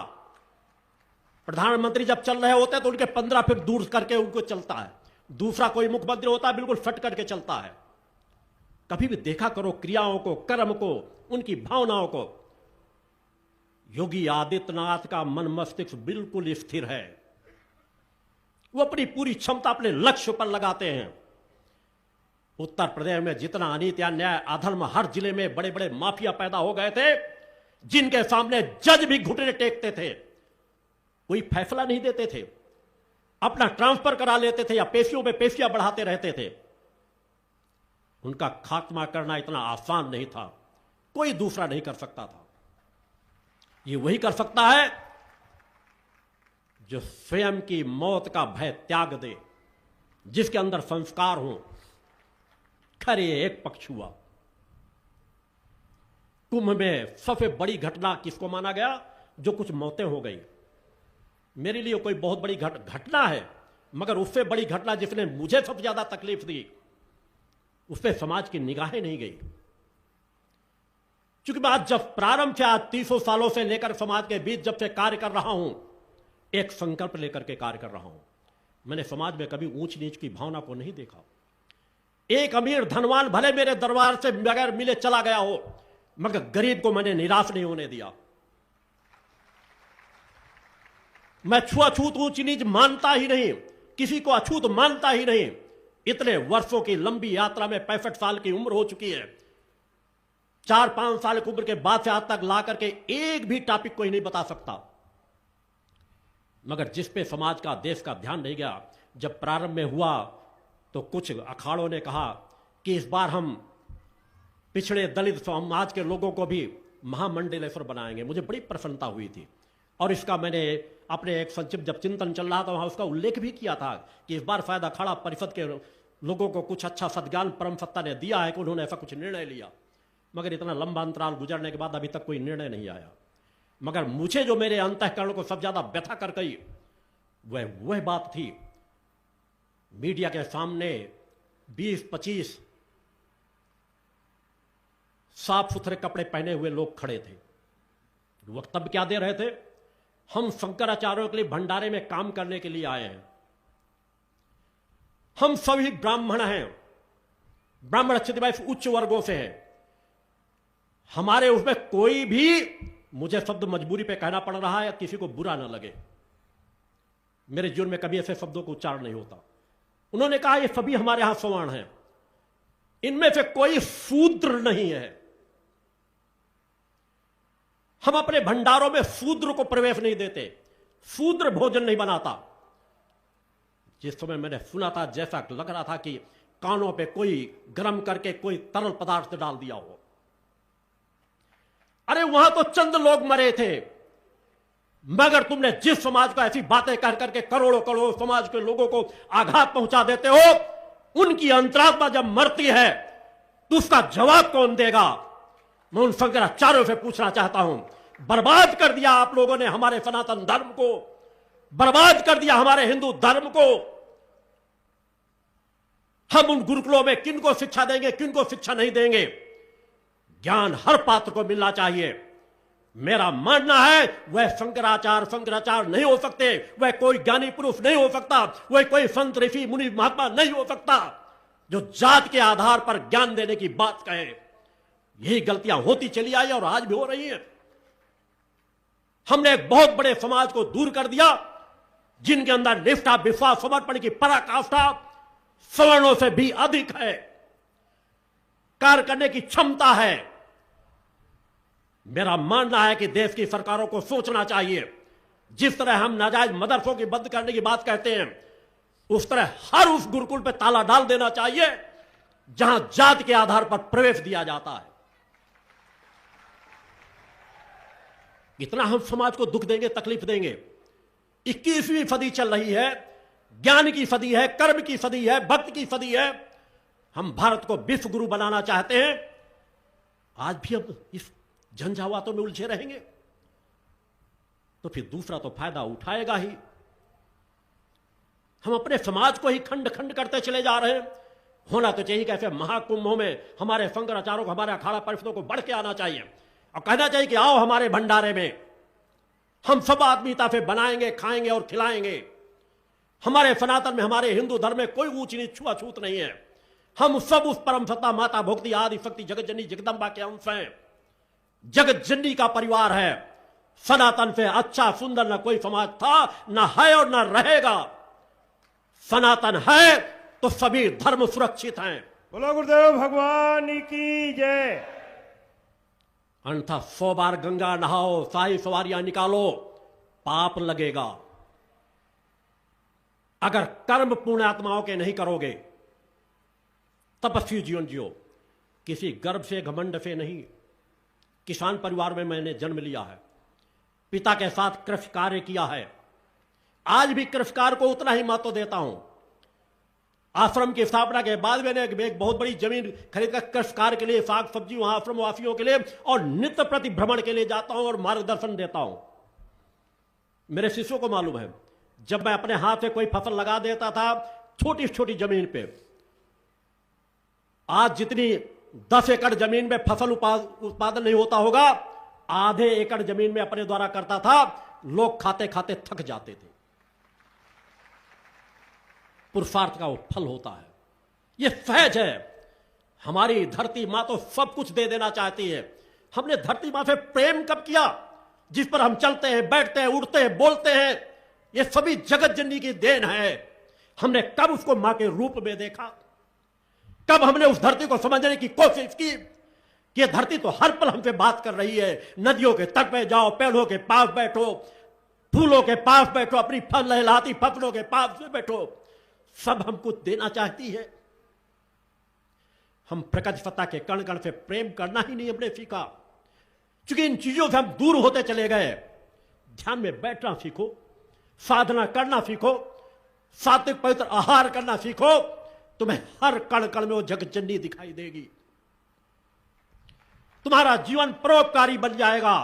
प्रधानमंत्री जब चल रहे होते हैं तो उनके 15 फीट दूर करके उनको चलता है। दूसरा कोई मुख्यमंत्री होता है बिल्कुल फट करके चलता है। कभी भी देखा करो क्रियाओं को, कर्म को, उनकी भावनाओं को। योगी आदित्यनाथ का मन मस्तिष्क बिल्कुल स्थिर है। वो अपनी पूरी क्षमता अपने लक्ष्य पर लगाते हैं। उत्तर प्रदेश में जितना अनीति, अन्याय, अधर्म, हर जिले में बड़े बड़े माफिया पैदा हो गए थे, जिनके सामने जज भी घुटने टेकते थे, कोई फैसला नहीं देते थे, अपना ट्रांसफर करा लेते थे या पेशियों पे पेशियां बढ़ाते रहते थे। उनका खात्मा करना इतना आसान नहीं था, कोई दूसरा नहीं कर सकता था। ये वही कर सकता है जो स्वयं की मौत का भय त्याग दे, जिसके अंदर संस्कार हो। खैर ये एक पक्ष हुआ। कुंभ में सबसे बड़ी घटना किसको माना गया? जो कुछ मौतें हो गई। मेरे लिए कोई बहुत बड़ी घटना है, मगर उससे बड़ी घटना जिसने मुझे सबसे ज्यादा तकलीफ दी, उस पर समाज की निगाहें नहीं गई। क्योंकि मैं आज जब प्रारंभ से आज 300 सालों से लेकर समाज के बीच जब से कार्य कर रहा हूं, एक संकल्प लेकर के कार्य कर रहा हूं। मैंने समाज में कभी ऊंच नीच की भावना को नहीं देखा। एक अमीर धनवान भले मेरे दरबार से बगैर मिले चला गया हो, मगर गरीब को मैंने निराश नहीं होने दिया। मैं छुआछूत ऊंच नीच मानता ही नहीं। किसी को अछूत मानता ही नहीं। इतने वर्षों की लंबी यात्रा में 65 साल की उम्र हो चुकी है। 4-5 साल की उम्र के बाद से आज तक ला करके एक भी टॉपिक कोई नहीं बता सकता। मगर जिस पे समाज का, देश का ध्यान नहीं गया, जब प्रारंभ में हुआ तो कुछ अखाड़ों ने कहा कि इस बार हम पिछड़े दलित समाज के लोगों को भी महामंडलेश्वर बनाएंगे। मुझे बड़ी प्रसन्नता हुई थी और इसका मैंने अपने एक संक्षिप्त जब चिंतन चल रहा था वहां उसका उल्लेख भी किया था कि इस बार शायद अखाड़ा परिषद के लोगों को कुछ अच्छा सद्ज्ञान परम सत्ता ने दिया है कि उन्होंने ऐसा कुछ निर्णय लिया। मगर इतना लंबा अंतराल गुजरने के बाद अभी तक कोई निर्णय नहीं आया। मगर मुझे जो मेरे अंतःकरण को सबसे ज्यादा व्यथा कर गई वह बात थी, मीडिया के सामने 20-25 साफ सुथरे कपड़े पहने हुए लोग खड़े थे। वक्तव्य क्या दे रहे थे? हम शंकराचार्यों के लिए भंडारे में काम करने के लिए आए हैं। हम सभी ब्राह्मण हैं, ब्राह्मण क्षत्रिय उच्च वर्गों से हैं। हमारे उसमें कोई भी, मुझे शब्द मजबूरी पे कहना पड़ रहा है, किसी को बुरा ना लगे, मेरे जीवन में कभी ऐसे शब्दों को उच्चारण नहीं होता। उन्होंने कहा ये सभी हमारे यहां सवर्ण हैं, इनमें से कोई शूद्र नहीं है। हम अपने भंडारों में शूद्र को प्रवेश नहीं देते, शूद्र भोजन नहीं बनाता। जिस समय मैंने सुना था जैसा लग रहा था कि कानों पे कोई गर्म करके कोई तरल पदार्थ डाल दिया हो। अरे वहां तो चंद लोग मरे थे, मगर तुमने जिस समाज को ऐसी बातें कह करके करोड़ों करोड़ों समाज के लोगों को आघात पहुंचा देते हो, उनकी अंतरात्मा जब मरती है तो उसका जवाब कौन देगा? मैं उन शंकराचार्यों से पूछना चाहता हूं। बर्बाद कर दिया आप लोगों ने हमारे सनातन धर्म को, बर्बाद कर दिया हमारे हिंदू धर्म को। हम उन गुरुकुलों में किनको शिक्षा देंगे, किनको शिक्षा नहीं देंगे? ज्ञान हर पात्र को मिलना चाहिए। मेरा मानना है वह शंकराचार्य नहीं हो सकते, वह कोई ज्ञानी पुरुष नहीं हो सकता, वह कोई संत ऋषि मुनि महात्मा नहीं हो सकता जो जात के आधार पर ज्ञान देने की बात कहे। यही गलतियां होती चली आई और आज भी हो रही हैं। हमने एक बहुत बड़े समाज को दूर कर दिया जिनके अंदर निष्ठा, विश्वास, समर्पण की पराकाष्ठा सवर्णों से भी अधिक है, कार्य करने की क्षमता है। मेरा मानना है कि देश की सरकारों को सोचना चाहिए, जिस तरह हम नाजायज मदरसों की बंद करने की बात कहते हैं, उस तरह हर उस गुरुकुल पर ताला डाल देना चाहिए जहां जात के आधार पर प्रवेश दिया जाता है। इतना हम समाज को दुख देंगे, तकलीफ देंगे। 21वीं सदी चल रही है, ज्ञान की सदी है, कर्म की सदी है, भक्ति की सदी है। हम भारत को विश्व गुरु बनाना चाहते हैं, आज भी हम इस झंझावातों में उलझे रहेंगे तो फिर दूसरा तो फायदा उठाएगा ही। हम अपने समाज को ही खंड खंड करते चले जा रहे हैं। होना तो चाहिए कैसे महाकुंभों में हमारे शंकराचार्यों को, हमारे अखाड़ा परिषदों को बढ़ के आना चाहिए और कहना चाहिए कि आओ हमारे भंडारे में, हम सब आत्मीयता से बनाएंगे, खाएंगे और खिलाएंगे। हमारे सनातन में, हमारे हिंदू धर्म में कोई ऊंच नीच, छुआछूत नहीं है। हम सब उस परम सत्ता माता भक्ति आदि शक्ति जगत जननी जगदम्बा के अंश हैं। जगत जननी का परिवार है। सनातन से अच्छा सुंदर न कोई समाज था, न है और न रहेगा। सनातन है तो सभी धर्म सुरक्षित हैं। बोलो गुरुदेव भगवान की जय। अन्यथा 100 बार गंगा नहाओ, सारी सवारियां निकालो, पाप लगेगा। अगर कर्म पुण्यात्माओं के नहीं करोगे, तपस्वी जीवन जियो, किसी गर्व से, घमंड से नहीं। किसान परिवार में मैंने जन्म लिया है, पिता के साथ कृषि कार्य किया है, आज भी कृषि कार्य को उतना ही महत्व देता हूं। आश्रम की स्थापना के बाद मैंने एक बहुत बड़ी जमीन खरीदकर कृषि कार्य के लिए, साग सब्जी वहां आश्रम वासियों के लिए और नित्य प्रति भ्रमण के लिए जाता हूं और मार्गदर्शन देता हूं। मेरे शिष्यों को मालूम है, जब मैं अपने हाथ से कोई फसल लगा देता था छोटी छोटी जमीन पे, आज जितनी 10 एकड़ जमीन में फसल उत्पादन नहीं होता होगा, आधे एकड़ जमीन में अपने द्वारा करता था। लोग खाते खाते थक जाते थे। पुरुषार्थ का वो फल होता है, ये सहज है। हमारी धरती मां तो सब कुछ दे देना चाहती है। हमने धरती मां से प्रेम कब किया? जिस पर हम चलते हैं, बैठते हैं, उड़ते हैं, बोलते हैं, ये सभी जगत जननी की देन है। हमने कब उसको मां के रूप में देखा? कब हमने उस धरती को समझने की कोशिश की कि यह धरती तो हर पल हमसे बात कर रही है? नदियों के तट पे जाओ, पेड़ों के पास बैठो, फूलों के पास बैठो, अपनी फल लहलाती फसलों के पास में बैठो, सब हमको देना चाहती है। हम प्रकृति सत्ता के कण कण से प्रेम करना ही नहीं हमने सीखा, क्योंकि इन चीजों से हम दूर होते चले गए। ध्यान में बैठना सीखो, साधना करना सीखो, सात्विक पवित्र आहार करना सीखो, तुम्हें हर कण कण में वो जगतजननी दिखाई देगी। तुम्हारा जीवन परोपकारी बन जाएगा,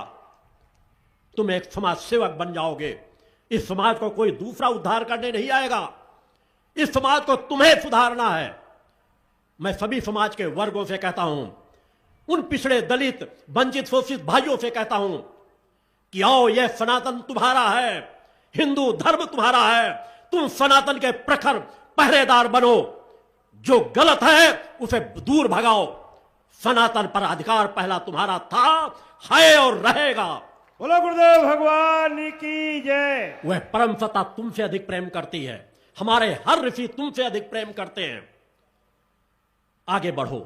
तुम एक समाज सेवक बन जाओगे। इस समाज को कोई दूसरा उद्धार करने नहीं आएगा, इस समाज को तुम्हें सुधारना है। मैं सभी समाज के वर्गों से कहता हूं, उन पिछड़े दलित वंचित शोषित भाइयों से कहता हूं कि आओ, यह सनातन तुम्हारा है, हिंदू धर्म तुम्हारा है, तुम सनातन के प्रखर पहरेदार बनो, जो गलत है उसे दूर भगाओ। सनातन पर अधिकार पहला तुम्हारा था, है और रहेगा। बोलो गुरुदेव भगवान की जय। वह परम सत्ता तुमसे अधिक प्रेम करती है, हमारे हर ऋषि तुमसे अधिक प्रेम करते हैं। आगे बढ़ो,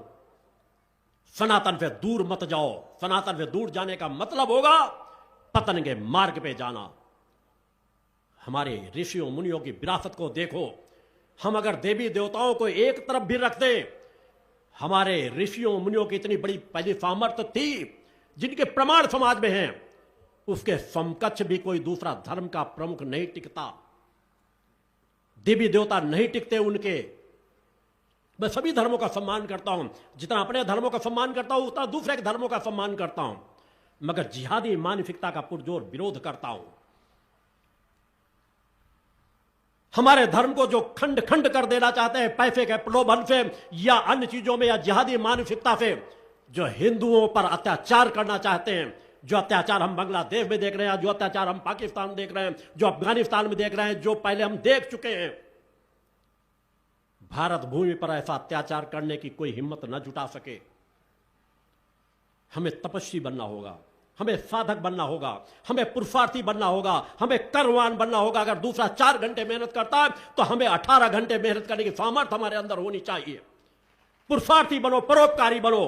सनातन से दूर मत जाओ। सनातन से दूर जाने का मतलब होगा पतन के मार्ग पे जाना। हमारे ऋषियों मुनियों की विरासत को देखो। हम अगर देवी देवताओं को एक तरफ भी रख दें, हमारे ऋषियों मुनियों की इतनी बड़ी पहली सामर्थ्य थी जिनके प्रमाण समाज में हैं, उसके समकक्ष भी कोई दूसरा धर्म का प्रमुख नहीं टिकता। देवी देवता नहीं टिकते उनके। मैं सभी धर्मों का सम्मान करता हूं, जितना अपने धर्मों का सम्मान करता हूं उतना दूसरे के धर्मों का सम्मान करता हूं, मगर जिहादी मानसिकता का पुरजोर विरोध करता हूं। हमारे धर्म को जो खंड खंड कर देना चाहते हैं पैसे के प्रलोभन से या अन्य चीजों में या जिहादी मानसिकता से, जो हिंदुओं पर अत्याचार करना चाहते हैं, जो अत्याचार हम बांग्लादेश में देख रहे हैं, जो अत्याचार हम पाकिस्तान में देख रहे हैं, जो अफगानिस्तान में देख रहे हैं, जो पहले हम देख चुके हैं, भारत भूमि पर ऐसा अत्याचार करने की कोई हिम्मत न जुटा सके। हमें तपस्वी बनना होगा, हमें साधक बनना होगा, हमें पुरुषार्थी बनना होगा, हमें कर्मवान बनना होगा। अगर दूसरा 4 घंटे मेहनत करता है तो हमें 18 घंटे मेहनत करने की सामर्थ्य हमारे अंदर होनी चाहिए। पुरुषार्थी बनो, परोपकारी बनो।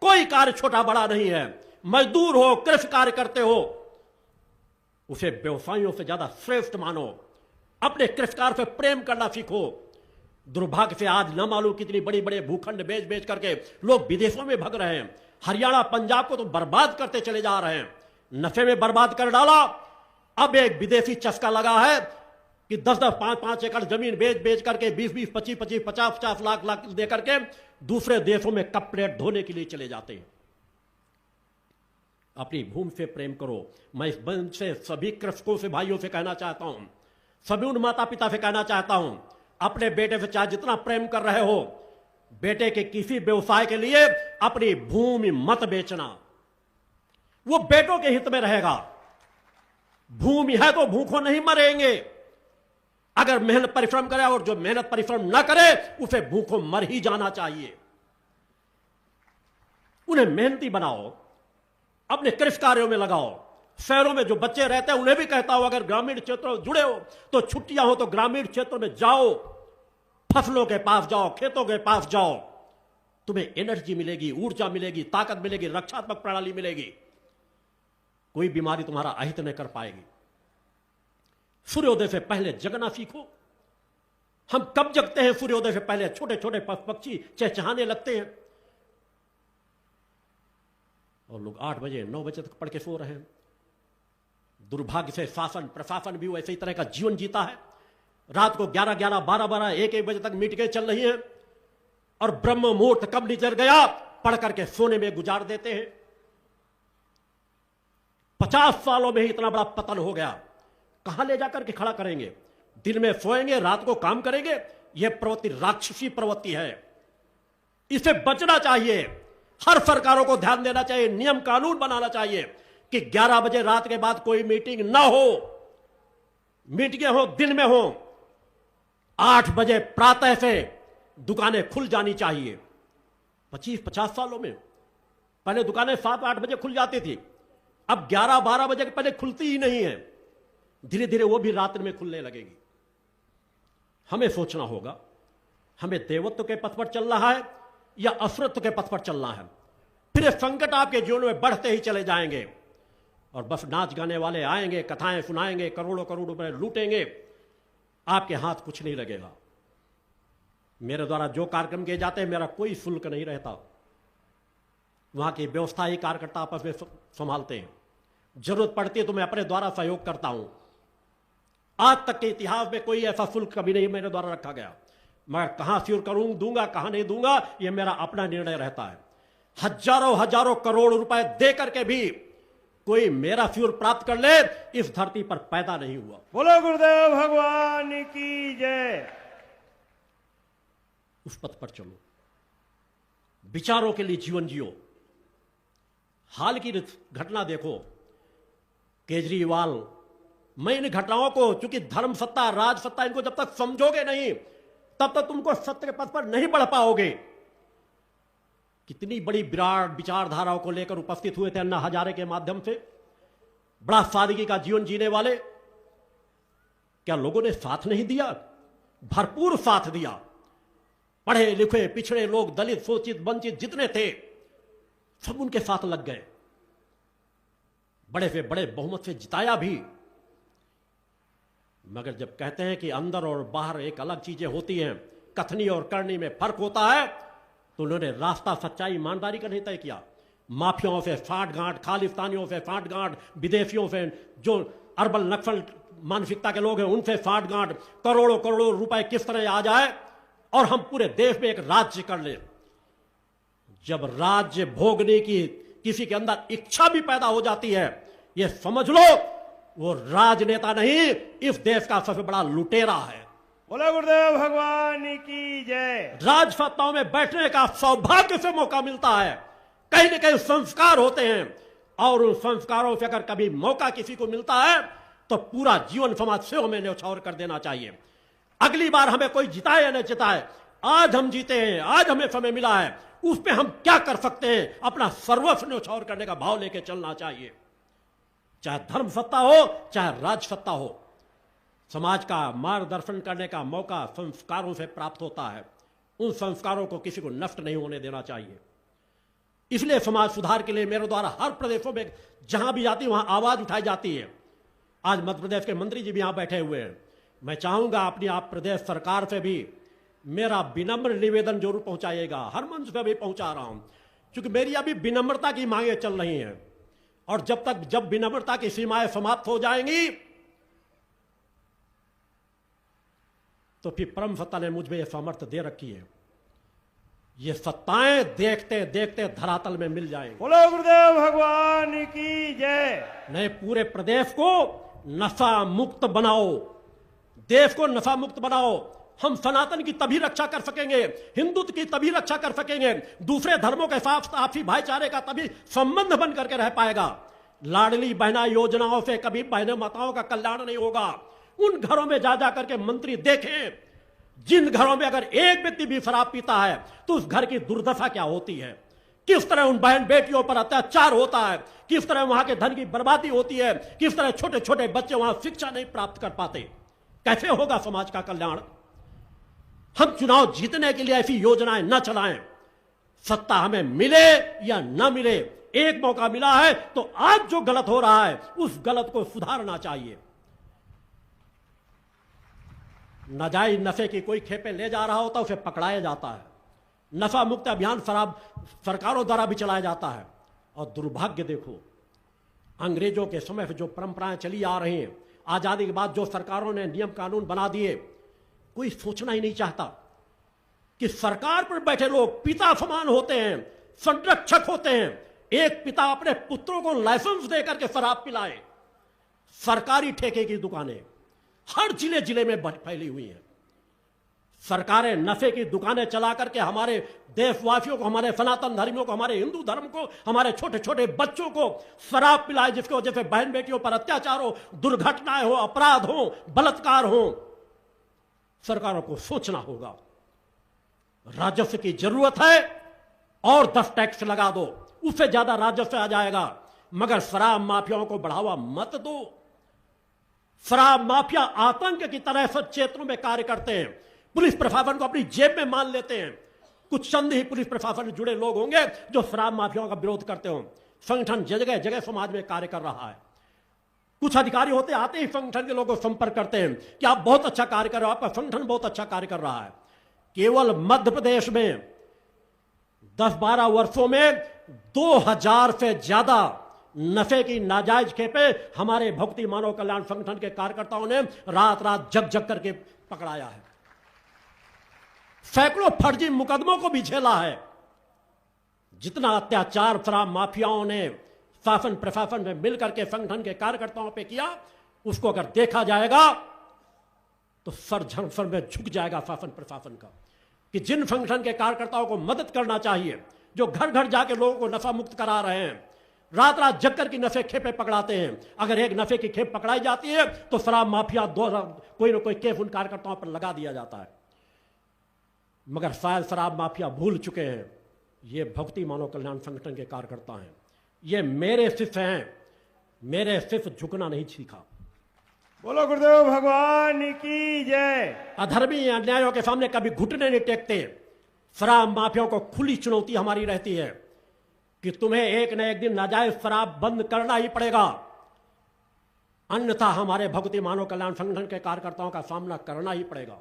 कोई कार्य छोटा बड़ा नहीं है। मजदूर हो, कृषि कार्य करते हो, उसे व्यवसायियों से ज्यादा श्रेष्ठ मानो। अपने कृषि कार्य से प्रेम करना सीखो। दुर्भाग्य से आज न मालूम कितनी बड़ी बड़े भूखंड बेच बेच करके लोग विदेशों में भग रहे हैं। हरियाणा पंजाब को तो बर्बाद करते चले जा रहे हैं, नशे में बर्बाद कर डाला। अब एक विदेशी चस्का लगा है कि 10-10, 5-5 एकड़ जमीन बेच बेच करके 20-20, 25-25, 50-50 लाख दे करके दूसरे देशों में कप प्लेट धोने के लिए चले जाते हैं। अपनी भूमि से प्रेम करो। मैं इस मंच से सभी कृषकों से भाइयों से कहना चाहता हूं, सभी उन माता पिता से कहना चाहता हूं, अपने बेटे से चाहे जितना प्रेम कर रहे हो, बेटे के किसी व्यवसाय के लिए अपनी भूमि मत बेचना। वो बेटों के हित में रहेगा। भूमि है तो भूखों नहीं मरेंगे। अगर मेहनत परिश्रम करे, और जो मेहनत परिश्रम न करे उसे भूखों मर ही जाना चाहिए। उन्हें मेहनती बनाओ, अपने कृषि कार्यों में लगाओ। शहरों में जो बच्चे रहते हैं उन्हें भी कहता हूं, अगर ग्रामीण क्षेत्रों में जुड़े हो तो छुट्टियां हो तो ग्रामीण क्षेत्रों में जाओ, फसलों के पास जाओ, खेतों के पास जाओ। तुम्हें एनर्जी मिलेगी, ऊर्जा मिलेगी, ताकत मिलेगी, रक्षात्मक प्रणाली मिलेगी। कोई बीमारी तुम्हारा अहित नहीं कर पाएगी। सूर्योदय से पहले जगना सीखो। हम कब जगते हैं? सूर्योदय से पहले। छोटे छोटे पक्षी चहचहाने लगते हैं और लोग 8 बजे 9 बजे तक पढ़ के सो रहे हैं। दुर्भाग्य से शासन प्रशासन भी वैसे ही तरह का जीवन जीता है। रात को 11-11, 12-12, 1-1 बजे तक मीटिंगें चल रही हैं और ब्रह्म मुहूर्त कब निकल गया पढ़ करके सोने में गुजार देते हैं। 50 सालों में ही इतना बड़ा पतन हो गया। कहां ले जाकर के खड़ा करेंगे? दिन में सोएंगे, रात को काम करेंगे। यह प्रवृत्ति राक्षसी प्रवृत्ति है, इसे बचना चाहिए। हर सरकारों को ध्यान देना चाहिए, नियम कानून बनाना चाहिए कि 11 बजे रात के बाद कोई मीटिंग ना हो। मीटिंगें हो दिन में हो। 8 बजे प्रातः से दुकानें खुल जानी चाहिए। 25-50 सालों में पहले दुकानें 7-8 बजे खुल जाती थी, अब 11-12 बजे के पहले खुलती ही नहीं है। धीरे धीरे वो भी रात्रि में खुलने लगेगी। हमें सोचना होगा, हमें देवत्व के पथ पर चलना है या असुरत्व के पथ पर चलना है। फिर ये संकट आपके जीवन में बढ़ते ही चले जाएंगे और बस नाच गाने वाले आएंगे, कथाएं सुनाएंगे, करोड़ों करोड़ रुपए लूटेंगे, आपके हाथ कुछ नहीं लगेगा। मेरे द्वारा जो कार्यक्रम किए जाते हैं, मेरा कोई शुल्क नहीं रहता। वहां की व्यवस्था ही कार्यकर्ता आपस में संभालते हैं। जरूरत पड़ती है तो मैं अपने द्वारा सहयोग करता हूं। आज तक के इतिहास में कोई ऐसा शुल्क कभी नहीं मेरे द्वारा रखा गया। मगर कहां फ्यूल करूं, दूंगा कहां नहीं दूंगा, यह मेरा अपना निर्णय रहता है। हजारों हजारों करोड़ रुपए दे करके भी कोई मेरा फ्यूल प्राप्त कर ले, इस धरती पर पैदा नहीं हुआ। बोलो गुरुदेव भगवान की जय। उस पथ पर चलो, विचारों के लिए जीवन जियो। हाल की घटना देखो, केजरीवाल, मैं इन घटनाओं को, चूंकि धर्म सत्ता, राज सत्ता, इनको जब तक समझोगे नहीं तब तक तुमको सत्य के पथ पर नहीं बढ़ पाओगे। कितनी बड़ी विराट विचारधाराओं को लेकर उपस्थित हुए थे अन्ना हजारे के माध्यम से, बड़ा सादगी का जीवन जीने वाले। क्या लोगों ने साथ नहीं दिया? भरपूर साथ दिया। पढ़े लिखे पिछड़े लोग, दलित, शोषित, वंचित जितने थे, सब उनके साथ लग गए। बड़े से बड़े बहुमत से जिताया भी। मगर जब कहते हैं कि अंदर और बाहर एक अलग चीजें होती हैं, कथनी और करनी में फर्क होता है, तो उन्होंने रास्ता सच्चाई ईमानदारी का नहीं तय किया। माफियाओं से फांट-गांठ, खालिस्तानियों से फांट-गांठ, विदेशियों से, जो अरबल नक्सल मानसिकता के लोग हैं उनसे फांट-गांठ, करोड़ों करोड़ों रुपए किस तरह आ जाए और हम पूरे देश में एक राज्य कर ले। जब राज्य भोगने की किसी के अंदर इच्छा भी पैदा हो जाती है, यह समझ लो वो राजनेता नहीं, इस देश का सबसे बड़ा लुटेरा है। बोलो गुरुदेव भगवान की जय। राजसत्ताओं में बैठने का सौभाग्य से मौका मिलता है। कहीं न कहीं संस्कार होते हैं और उन संस्कारों से अगर कभी मौका किसी को मिलता है तो पूरा जीवन समाज सेवा में न्यौछावर कर देना चाहिए। अगली बार हमें कोई जिताए या न जिताए, आज हम जीते हैं, आज हमें समय मिला है, उस पर हम क्या कर सकते हैं, अपना सर्वस्व न्यौछावर करने का भाव लेकर चलना चाहिए। चाहे धर्म सत्ता हो, चाहे राज सत्ता हो, समाज का मार्गदर्शन करने का मौका संस्कारों से प्राप्त होता है। उन संस्कारों को किसी को नष्ट नहीं होने देना चाहिए। इसलिए समाज सुधार के लिए मेरे द्वारा हर प्रदेशों में जहां भी जाती वहां आवाज उठाई जाती है। आज मध्य प्रदेश के मंत्री जी भी यहां बैठे हुए हैं। मैं चाहूंगा अपनी आप प्रदेश सरकार से भी मेरा विनम्र निवेदन जरूर पहुंचाइएगा। हर मंच पे भी पहुंचा रहा हूं, क्योंकि मेरी अभी विनम्रता की मांगे चल रही हैं और जब विनम्रता की सीमाएं समाप्त हो जाएंगी तो फिर परम सत्ता ने मुझ में यह सामर्थ्य दे रखी है, ये सत्ताएं देखते देखते धरातल में मिल जाएंगी। बोलो गुरुदेव भगवान की जय। नए पूरे प्रदेश को नशा मुक्त बनाओ, देश को नशा मुक्त बनाओ। हम सनातन की तभी रक्षा कर सकेंगे, हिंदुत्व की तभी रक्षा कर सकेंगे, दूसरे धर्मों के साथ आपसी भाईचारे का तभी संबंध बन करके रह पाएगा। लाडली बहना योजनाओं से कभी बहनों माताओं का कल्याण नहीं होगा। उन घरों में जा करके मंत्री देखें जिन घरों में अगर एक व्यक्ति भी शराब पीता है तो उस घर की दुर्दशा क्या होती है, किस तरह उन बहन बेटियों पर अत्याचार होता है, किस तरह वहां के धन की बर्बादी होती है, किस तरह छोटे छोटे बच्चे वहां शिक्षा नहीं प्राप्त कर पाते। कैसे होगा समाज का कल्याण? हम चुनाव जीतने के लिए ऐसी योजनाएं न चलाएं। सत्ता हमें मिले या न मिले, एक मौका मिला है तो आज जो गलत हो रहा है उस गलत को सुधारना चाहिए। नाजायज नशे की कोई खेपे ले जा रहा होता उसे पकड़ाया जाता है। नशा मुक्त अभियान शराब सरकारों द्वारा भी चलाया जाता है। और दुर्भाग्य देखो, अंग्रेजों के समय से जो परंपराएं चली आ रही हैं, आजादी के बाद जो सरकारों ने नियम कानून बना दिए, कोई सोचना ही नहीं चाहता कि सरकार पर बैठे लोग पिता समान होते हैं, संरक्षक होते हैं। एक पिता अपने पुत्रों को लाइसेंस देकर के शराब पिलाए। सरकारी ठेके की दुकानें हर जिले जिले में फैली हुई हैं। सरकारें नशे की दुकानें चला करके हमारे देशवासियों को, हमारे सनातन धर्मियों को, हमारे हिंदू धर्म को, हमारे छोटे छोटे बच्चों को शराब पिलाए, जिसकी वजह से बहन बेटियों पर अत्याचार हो, दुर्घटनाएं हो, अपराध हो, बलात्कार हो। सरकारों को सोचना होगा। राजस्व की जरूरत है और 10 टैक्स लगा दो, उससे ज्यादा राजस्व आ जाएगा, मगर शराब माफियाओं को बढ़ावा मत दो। शराब माफिया आतंक की तरह सब क्षेत्रों में कार्य करते हैं। पुलिस प्रशासन को अपनी जेब में मान लेते हैं। कुछ चंद ही पुलिस प्रशासन से जुड़े लोग होंगे जो शराब माफियाओं का विरोध करते हो। संगठन जगह जगह समाज में कार्य कर रहा है। कुछ अधिकारी होते आते ही संगठन के लोगों को संपर्क करते हैं कि आप बहुत अच्छा कार्य कर रहे हो, आपका संगठन बहुत अच्छा कार्य कर रहा है। केवल मध्य प्रदेश में 10-12 वर्षों में 2000 से ज्यादा नशे की नाजायज खेपें हमारे भक्ति मानव कल्याण संगठन के कार्यकर्ताओं ने रात रात जग जग करके पकड़ाया है। सैकड़ों फर्जी मुकदमों को भी झेला है। जितना अत्याचार शराब माफियाओं ने शासन प्रशासन में मिलकर के संगठन के कार्यकर्ताओं पे किया, उसको अगर देखा जाएगा तो सर में झुक जाएगा शासन प्रशासन का कि जिन संगठन के कार्यकर्ताओं को मदद करना चाहिए, जो घर घर जाके लोगों को नशा मुक्त करा रहे हैं, रात रात जगकर की नशे खेपे पकड़ाते हैं। अगर एक नशे की खेप पकड़ाई जाती है तो शराब माफिया कोई ना कोई केस उन कार्यकर्ताओं पर लगा दिया जाता है। मगर शायद शराब माफिया भूल चुके हैं ये भक्ति मानव कल्याण संगठन के कार्यकर्ता हैं, ये मेरे शिष्य हैं। मेरे शिष्य झुकना नहीं सीखा। बोलो गुरुदेव भगवान की जय। अधर्मी अन्यायों के सामने कभी घुटने नहीं टेकते। शराब माफियाओं को खुली चुनौती हमारी रहती है कि तुम्हें एक न एक दिन नाजायज शराब बंद करना ही पड़ेगा, अन्यथा हमारे भक्ति मानव कल्याण संगठन के कार्यकर्ताओं का सामना करना ही पड़ेगा।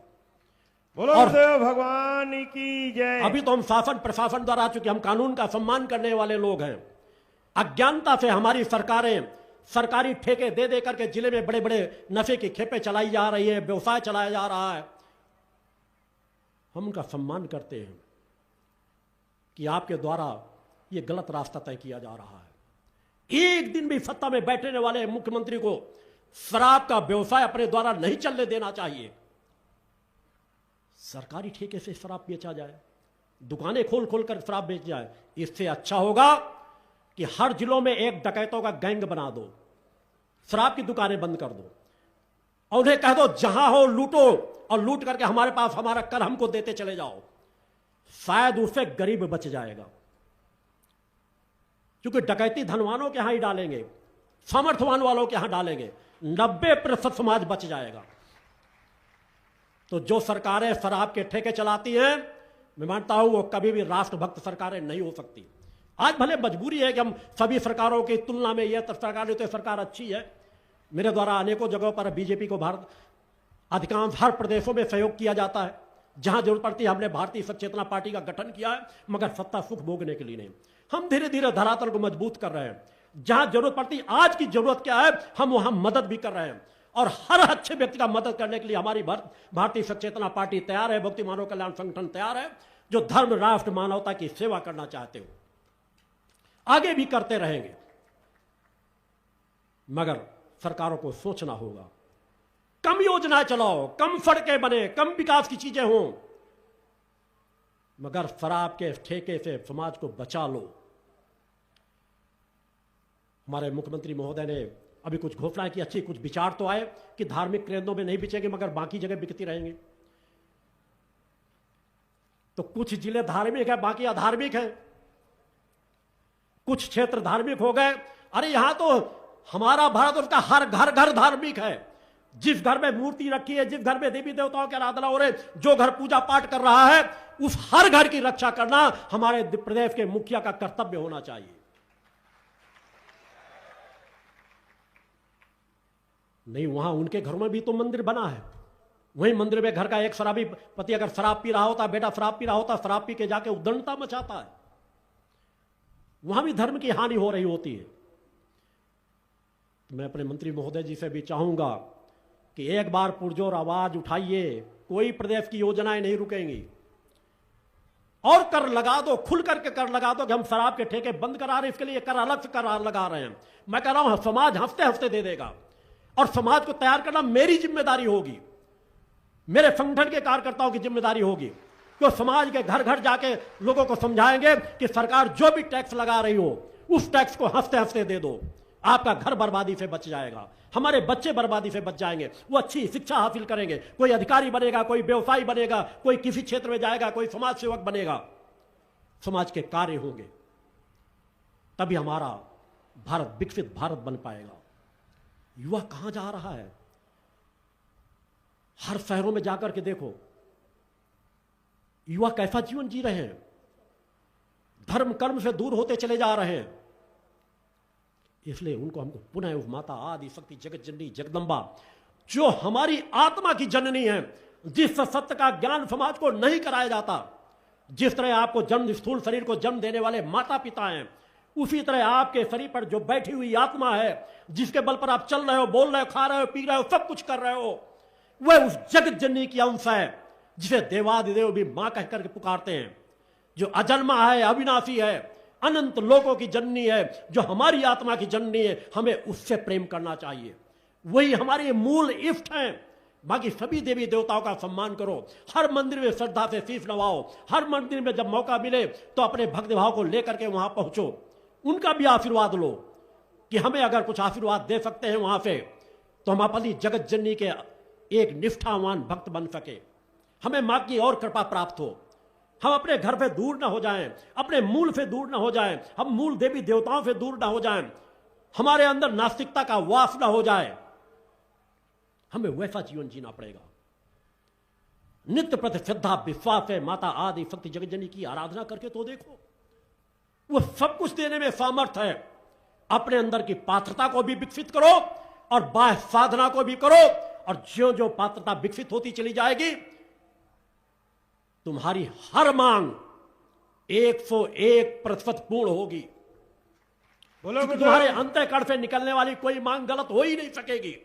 बोलो गुरुदेव भगवान की जय। अभी तो हम शासन प्रशासन द्वारा, चूंकि हम कानून का सम्मान करने वाले लोग हैं, अज्ञानता से हमारी सरकारें सरकारी ठेके दे दे करके जिले में बड़े बड़े नशे की खेपें चलाई जा रही है, व्यवसाय चलाया जा रहा है। हम उनका सम्मान करते हैं कि आपके द्वारा ये गलत रास्ता तय किया जा रहा है। एक दिन भी सत्ता में बैठने वाले मुख्यमंत्री को शराब का व्यवसाय अपने द्वारा नहीं चलने देना चाहिए। सरकारी ठेके से शराब बेचा जाए, दुकानें खोल खोल कर शराब बेच जाए। इससे अच्छा होगा कि हर जिलों में एक डकैतों का गैंग बना दो, शराब की दुकानें बंद कर दो और उन्हें कह दो जहां हो लूटो, और लूट करके हमारे पास हमारा कर हमको देते चले जाओ। शायद उससे गरीब बच जाएगा, क्योंकि डकैती धनवानों के यहां ही डालेंगे, सामर्थ्यवान वालों के यहां डालेंगे, 90% समाज बच जाएगा। तो जो सरकारें शराब के ठेके चलाती हैं, मैं मानता हूं वो कभी भी राष्ट्रभक्त सरकारें नहीं हो सकती। आज भले मजबूरी है कि हम सभी सरकारों की तुलना में यह सरकार तो सरकार अच्छी है। मेरे द्वारा अनेकों जगहों पर बीजेपी को भारत अधिकांश हर प्रदेशों में सहयोग किया जाता है। जहां जरूरत पड़ती है हमने भारतीय सचेतना पार्टी का गठन किया है, मगर सत्ता सुख भोगने के लिए नहीं। हम धीरे धीरे धरातल को मजबूत कर रहे हैं। जहां जरूरत पड़ती है, आज की जरूरत क्या है, हम वहां मदद भी कर रहे हैं। और हर अच्छे व्यक्ति का मदद करने के लिए हमारी भारतीय सचेतना पार्टी तैयार है, भक्ति मानव कल्याण संगठन तैयार है। जो धर्म राष्ट्र मानवता की सेवा करना चाहते हो आगे भी करते रहेंगे, मगर सरकारों को सोचना होगा। कम योजनाएं चलाओ, कम सड़कें बने, कम विकास की चीजें हों, मगर शराब के ठेके से समाज को बचा लो। हमारे मुख्यमंत्री महोदय ने अभी कुछ घोषणा की, अच्छी कुछ विचार तो आए कि धार्मिक केंद्रों में नहीं बिचेंगे मगर बाकी जगह बिकती रहेंगे। तो कुछ जिले धार्मिक है, बाकी अधार्मिक है। कुछ क्षेत्र धार्मिक हो गए। अरे यहां तो हमारा भारत, उसका हर घर घर धार्मिक है। जिस घर में मूर्ति रखी है, जिस घर में देवी देवताओं की आराधना हो रही, जो घर पूजा पाठ कर रहा है, उस हर घर की रक्षा करना हमारे प्रदेश के मुखिया का कर्तव्य होना चाहिए। नहीं, वहां उनके घरों में भी तो मंदिर बना है। वही मंदिर में घर का एक शराबी पति अगर शराब पी रहा होता, बेटा शराब पी रहा होता, शराब पी के जाके उद्दंडता मचाता है, वहां भी धर्म की हानि हो रही होती है। मैं अपने मंत्री महोदय जी से भी चाहूंगा कि एक बार पुरजोर आवाज उठाइए। कोई प्रदेश की योजनाएं नहीं रुकेंगी। और कर लगा दो, खुल करके कर लगा दो कि हम शराब के ठेके बंद करा रहे हैं, इसके लिए कर अलग से कर लगा रहे हैं। मैं कह रहा हूं समाज हफ्ते हफ्ते दे देगा, और समाज को तैयार करना मेरी जिम्मेदारी होगी, मेरे संगठन के कार्यकर्ताओं की जिम्मेदारी होगी। तो समाज के घर घर जाके लोगों को समझाएंगे कि सरकार जो भी टैक्स लगा रही हो, उस टैक्स को हफ्ते हफ्ते दे दो। आपका घर बर्बादी से बच जाएगा, हमारे बच्चे बर्बादी से बच जाएंगे। वो अच्छी शिक्षा हासिल करेंगे, कोई अधिकारी बनेगा, कोई व्यवसायी बनेगा, कोई किसी क्षेत्र में जाएगा, कोई समाज सेवक बनेगा, समाज के कार्य होंगे, तभी हमारा भारत विकसित भारत बन पाएगा। युवा कहां जा रहा है? हर शहरों में जाकर के देखो युवा कैसा जीवन जी रहे हैं, धर्म कर्म से दूर होते चले जा रहे हैं। इसलिए उनको हमको पुनः उस माता आदि शक्ति जगत जननी जगदम्बा जो हमारी आत्मा की जननी है, जिस सत्य का ज्ञान समाज को नहीं कराया जाता, जिस तरह आपको जन्म स्थूल शरीर को जन्म देने वाले माता पिता हैं, उसी तरह आपके शरीर पर जो बैठी हुई आत्मा है, जिसके बल पर आप चल रहे हो, बोल रहे हो, खा रहे हो, पी रहे हो, सब कुछ कर रहे हो, वह उस जगत जननी की अंश है जिसे देवादिदेव भी मां कहकर के पुकारते हैं, जो अजन्मा है, अविनाशी है, अनंत लोकों की जननी है, जो हमारी आत्मा की जननी है। हमें उससे प्रेम करना चाहिए, वही हमारे मूल इष्ट हैं। बाकी सभी देवी देवताओं का सम्मान करो, हर मंदिर में श्रद्धा से शीश नवाओ, हर मंदिर में जब मौका मिले तो अपने भक्ति भाव को लेकर के वहां पहुंचो, उनका भी आशीर्वाद लो कि हमें अगर कुछ आशीर्वाद दे सकते हैं वहां से, तो हम अपनी जगत जननी के एक निष्ठावान भक्त बन सके, हमें मां की और कृपा प्राप्त हो, हम अपने घर से दूर ना हो जाएं, अपने मूल से दूर ना हो जाएं, हम मूल देवी देवताओं से दूर ना हो जाएं, हमारे अंदर नास्तिकता का वास ना हो जाए। हमें वैसा जीवन जीना पड़ेगा। नित्य प्रति श्रद्धा विश्वास है माता आदि शक्ति जगतजननी की आराधना करके तो देखो, वो सब कुछ देने में सामर्थ है। अपने अंदर की पात्रता को भी विकसित करो और बाह्य साधना को भी करो, और जो जो पात्रता विकसित होती चली जाएगी, तुम्हारी हर मांग 101% पूर्ण होगी। बोलो तुम्हारे अंतःकरण से निकलने वाली कोई मांग गलत हो ही नहीं सकेगी।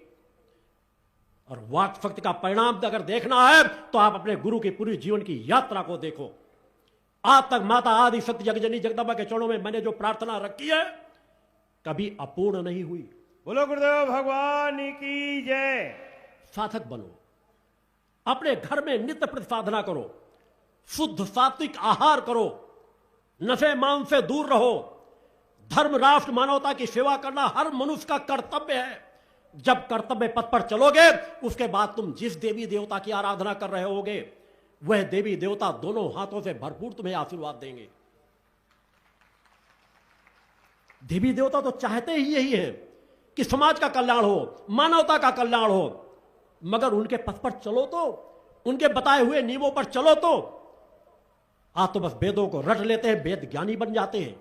और वाक शक्ति का परिणाम अगर देखना है तो आप अपने गुरु की पूरी जीवन की यात्रा को देखो। आज तक माता आदि शक्ति जगतजननी जगदम्बा के चरणों में मैंने जो प्रार्थना रखी है कभी अपूर्ण नहीं हुई। बोलो गुरुदेव भगवान की जय। साधक बनो, अपने घर में नित्य प्रतिसाधना करो, शुद्ध सात्विक आहार करो, नशे मांस से दूर रहो। धर्म राष्ट्र मानवता की सेवा करना हर मनुष्य का कर्तव्य है। जब कर्तव्य पथ पर चलोगे उसके बाद तुम जिस देवी देवता की आराधना कर रहे होगे वह देवी देवता दोनों हाथों से भरपूर तुम्हें आशीर्वाद देंगे। देवी देवता तो चाहते ही यही है कि समाज का कल्याण हो, मानवता का कल्याण हो, मगर उनके पथ पर चलो तो, उनके बताए हुए नियमों पर चलो तो। आप तो बस वेदों को रट लेते हैं, वेद ज्ञानी बन जाते हैं।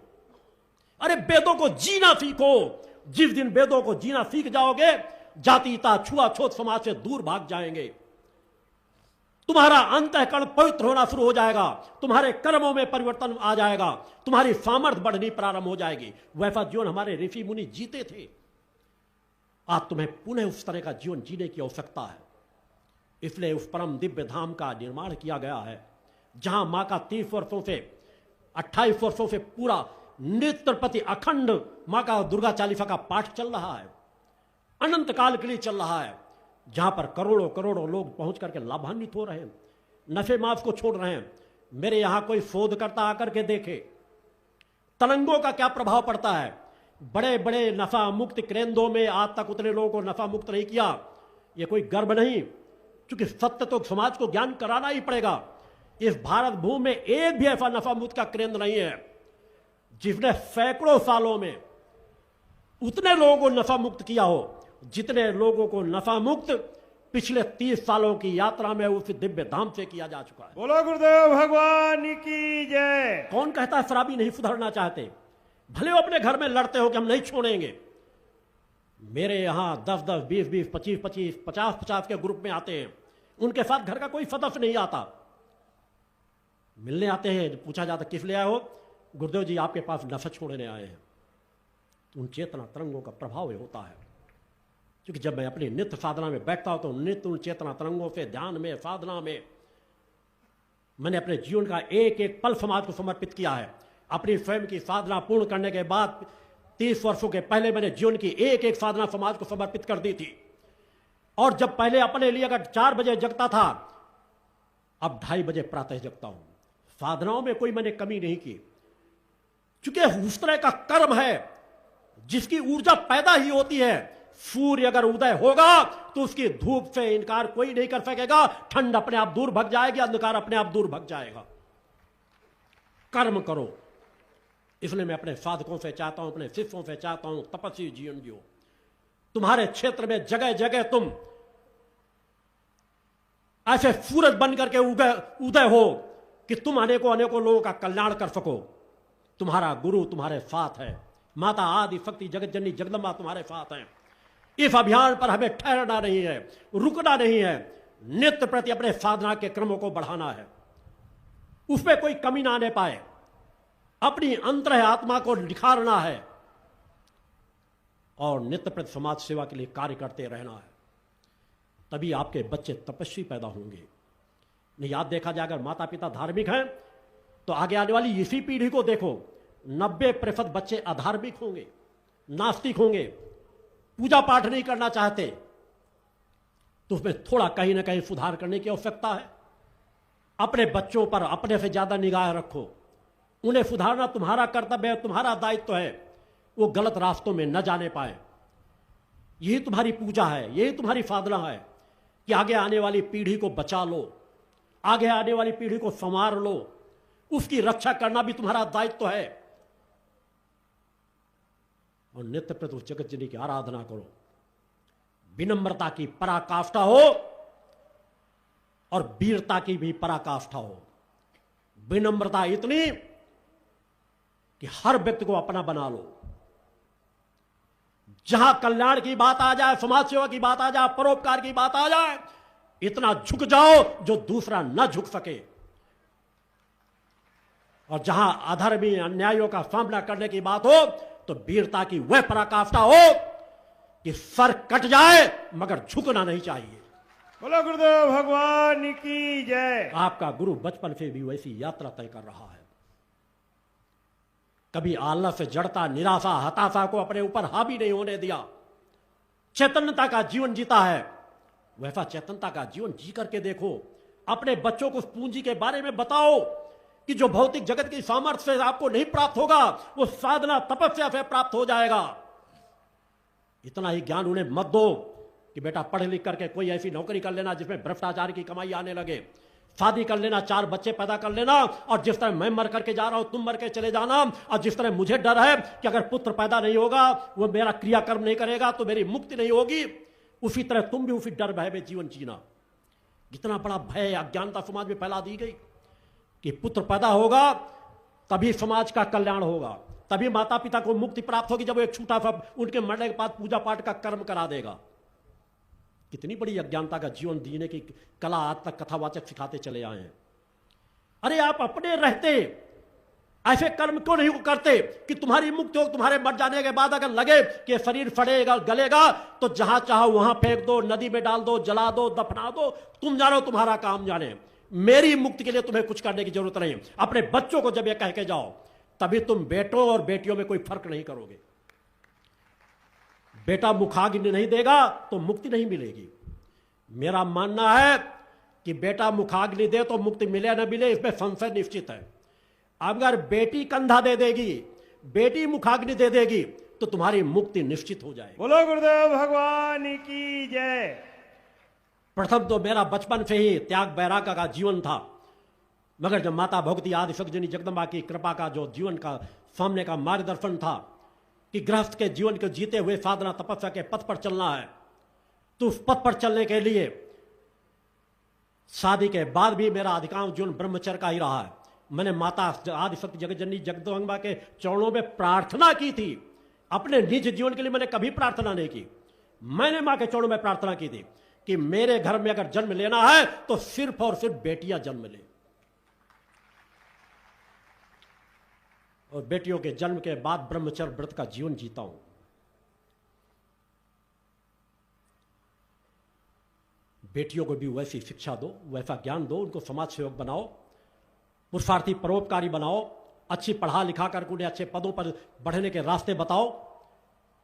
अरे वेदों को जीना सीखो। जिस दिन वेदों को जीना सीख जाओगे जातीयता छुआछूत समाज से दूर भाग जाएंगे। तुम्हारा अंतःकरण पवित्र होना शुरू हो जाएगा, तुम्हारे कर्मों में परिवर्तन आ जाएगा, तुम्हारी सामर्थ्य बढ़नी प्रारंभ हो जाएगी। वैसा जीवन हमारे ऋषि मुनि जीते थे। आज तुम्हें पुनः उस तरह का जीवन जीने की आवश्यकता है। इसलिए उस परम दिव्य धाम का निर्माण किया गया है जहां मां का 30 वर्षों से 28 वर्षों से पूरा नित्य प्रति अखंड मां का दुर्गा चालीसा का पाठ चल रहा है, अनंत काल के लिए चल रहा है, जहां पर करोड़ों करोड़ों लोग पहुंच करके लाभान्वित हो रहे हैं, नशे मांस को छोड़ रहे हैं। मेरे यहां कोई शोधकर्ता आकर के देखे तरंगों का क्या प्रभाव पड़ता है। बड़े बड़े नशा मुक्त केंद्रों में आज तक उतने लोगों को नशा मुक्त नहीं किया। यह कोई गर्व नहीं, क्योंकि सत्य तो समाज को ज्ञान कराना ही पड़ेगा। इस भारत भूमि में एक भी ऐसा नशा मुक्त का केंद्र नहीं है जिसने सैकड़ों सालों में उतने लोगों को नशा मुक्त किया हो जितने लोगों को नशा मुक्त पिछले 30 सालों की यात्रा में उस दिव्य धाम से किया जा चुका है। बोलो गुरुदेव भगवान की जय। कौन कहता है शराबी नहीं सुधरना चाहते? भले वो अपने घर में लड़ते हो कि हम नहीं छोड़ेंगे। मेरे यहां 10-10, 20-20, 25-25, 50-50 के ग्रुप में आते हैं, उनके साथ घर का कोई सदस्य नहीं आता। मिलने आते हैं, पूछा जाता किस लिए आए हो? गुरुदेव जी आपके पास नशा छोड़ने आए हैं। उन चेतना तरंगों का प्रभाव होता है, क्योंकि जब मैं अपनी नित्य साधना में बैठता हूं तो नित्य उन चेतना तरंगों से ध्यान में साधना में मैंने अपने जीवन का एक एक पल समाज को समर्पित किया है। अपनी स्वयं की साधना पूर्ण करने के बाद 30 वर्षों के पहले मैंने जीवन की एक एक साधना समाज को समर्पित कर दी थी। और जब पहले अपने लिए अगर 4 बजे जगता था, अब 2:30 बजे प्रातः जगता हूं। साधनाओं में कोई मैंने कमी नहीं की, क्योंकि उस तरह का कर्म है जिसकी ऊर्जा पैदा ही होती है। सूर्य अगर उदय होगा तो उसकी धूप से इनकार कोई नहीं कर सकेगा। ठंड अपने आप दूर भग जाएगी, अंधकार अपने आप दूर भग जाएगा। कर्म करो। इसलिए मैं अपने साधकों से चाहता हूं, अपने शिष्यों से चाहता हूं, तपस्वी जीवन जियो। तुम्हारे क्षेत्र में जगह जगह तुम ऐसे सूरज बन करके उदय हो कि तुम अनेकों लोगों का कल्याण कर सको। तुम्हारा गुरु तुम्हारे साथ है, माता आदि शक्ति जगत जननी जगदम्बा तुम्हारे साथ है। इस अभियान पर हमें ठहरना नहीं है, रुकना नहीं है, नित्य प्रति अपने साधना के क्रमों को बढ़ाना है, उसमें कोई कमी ना आने पाए, अपनी अंतर आत्मा को निखारना है और नित्य प्रति समाज सेवा के लिए कार्य करते रहना है। तभी आपके बच्चे तपस्वी पैदा होंगे। नहीं, याद देखा जाए अगर माता पिता धार्मिक हैं तो आगे आने वाली इसी पीढ़ी को देखो, 90% बच्चे अधार्मिक होंगे, नास्तिक होंगे, पूजा पाठ नहीं करना चाहते। तो उसमें थोड़ा कहीं ना कहीं सुधार करने की आवश्यकता है। अपने बच्चों पर अपने से ज्यादा निगाह रखो, उन्हें सुधारना तुम्हारा कर्तव्य है, तुम्हारा दायित्व है। वो गलत रास्तों में न जाने पाए। यही तुम्हारी पूजा है, यही तुम्हारी साधना है कि आगे आने वाली पीढ़ी को बचा लो, आगे आने वाली पीढ़ी को संवार लो, उसकी रक्षा करना भी तुम्हारा दायित्व है। और नित्य प्रति उस जगत जननी की आराधना करो, विनम्रता की पराकाष्ठा हो और वीरता की भी पराकाष्ठा हो। विनम्रता इतनी कि हर व्यक्ति को अपना बना लो। जहां कल्याण की बात आ जाए, समाज सेवा की बात आ जाए, परोपकार की बात आ जाए, इतना झुक जाओ जो दूसरा न झुक सके। और जहां अधर्मी अन्यायों का सामना करने की बात हो तो वीरता की वह पराकाष्ठा हो कि सर कट जाए मगर झुकना नहीं चाहिए। बोलो गुरुदेव भगवान की जय। आपका गुरु बचपन से भी वैसी यात्रा तय कर रहा है। कभी आलस, जड़ता, निराशा, हताशा को अपने ऊपर हावी नहीं होने दिया। चैतन्यता का जीवन जीता है। वैसा चैतन्यता का जीवन जी करके देखो। अपने बच्चों को उस पूंजी के बारे में बताओ कि जो भौतिक जगत की सामर्थ्य से आपको नहीं प्राप्त होगा वो साधना तपस्या से प्राप्त हो जाएगा। इतना ही ज्ञान उन्हें मत दो कि बेटा पढ़ लिख करके कोई ऐसी नौकरी कर लेना जिसमें भ्रष्टाचार की कमाई आने लगे, शादी कर लेना, 4 बच्चे पैदा कर लेना, और जिस तरह मैं मर करके जा रहा हूं तुम मर के चले जाना, और जिस तरह मुझे डर है कि अगर पुत्र पैदा नहीं होगा, वो मेरा क्रियाकर्म नहीं करेगा तो मेरी मुक्ति नहीं होगी, उसी तरह तुम भी उसी डर भय में जीवन जीना। इतना बड़ा भय अज्ञानता समाज में फैला दी गई कि पुत्र पैदा होगा तभी समाज का कल्याण होगा, तभी माता पिता को मुक्ति प्राप्त होगी जब वो एक छूटा सा उनके मरने के बाद पूजा पाठ का कर्म करा देगा। कितनी बड़ी अज्ञानता का जीवन जीने की कला आज तक कथावाचक सिखाते चले आए हैं। अरे आप अपने रहते ऐसे कर्म क्यों नहीं करते कि तुम्हारी मुक्ति हो? तुम्हारे मर जाने के बाद अगर लगे कि शरीर फटेगा, गलेगा, तो जहां चाहो वहां फेंक दो, नदी में डाल दो, जला दो, दफना दो, तुम जानो, तुम्हारा काम जाने। मेरी मुक्ति के लिए तुम्हें कुछ करने की जरूरत नहीं। अपने बच्चों को जब ये कह के जाओ तभी तुम बेटों और बेटियों में कोई फर्क नहीं करोगे। बेटा मुखाग्नि नहीं देगा तो मुक्ति नहीं मिलेगी। मेरा मानना है कि बेटा मुखाग्नि दे तो मुक्ति मिले न मिले इसमें संशय निश्चित है। अगर बेटी कंधा दे देगी, बेटी मुखाग्नि दे देगी तो तुम्हारी मुक्ति निश्चित हो जाएगी। बोलो गुरुदेव भगवान की जय। प्रथम तो मेरा बचपन से ही त्याग बैराग का जीवन था, मगर जब माता भगवती आदि शक्ति जननी जगदम्बा की कृपा का जो जीवन का सामने का मार्गदर्शन था कि गृहस्थ के जीवन को जीते हुए साधना तपस्या के पथ पर चलना है, तो उस पथ पर चलने के लिए शादी के बाद भी मेरा अधिकांश जीवन ब्रह्मचर्य का ही रहा है। मैंने माता आदि शक्ति जगत जननी जगदम्बा के चरणों में प्रार्थना की थी। अपने निज जीवन के लिए मैंने कभी प्रार्थना नहीं की। मैंने मां के चरणों में प्रार्थना की थी कि मेरे घर में अगर जन्म लेना है तो सिर्फ और सिर्फ बेटियां जन्म ले, और बेटियों के जन्म के बाद ब्रह्मचर्य व्रत का जीवन जीता हूं। बेटियों को भी वैसी शिक्षा दो, वैसा ज्ञान दो, उनको समाज सेवक बनाओ, पुरुषार्थी परोपकारी बनाओ, अच्छी पढ़ा लिखा कर उन्हें अच्छे पदों पर बढ़ने के रास्ते बताओ।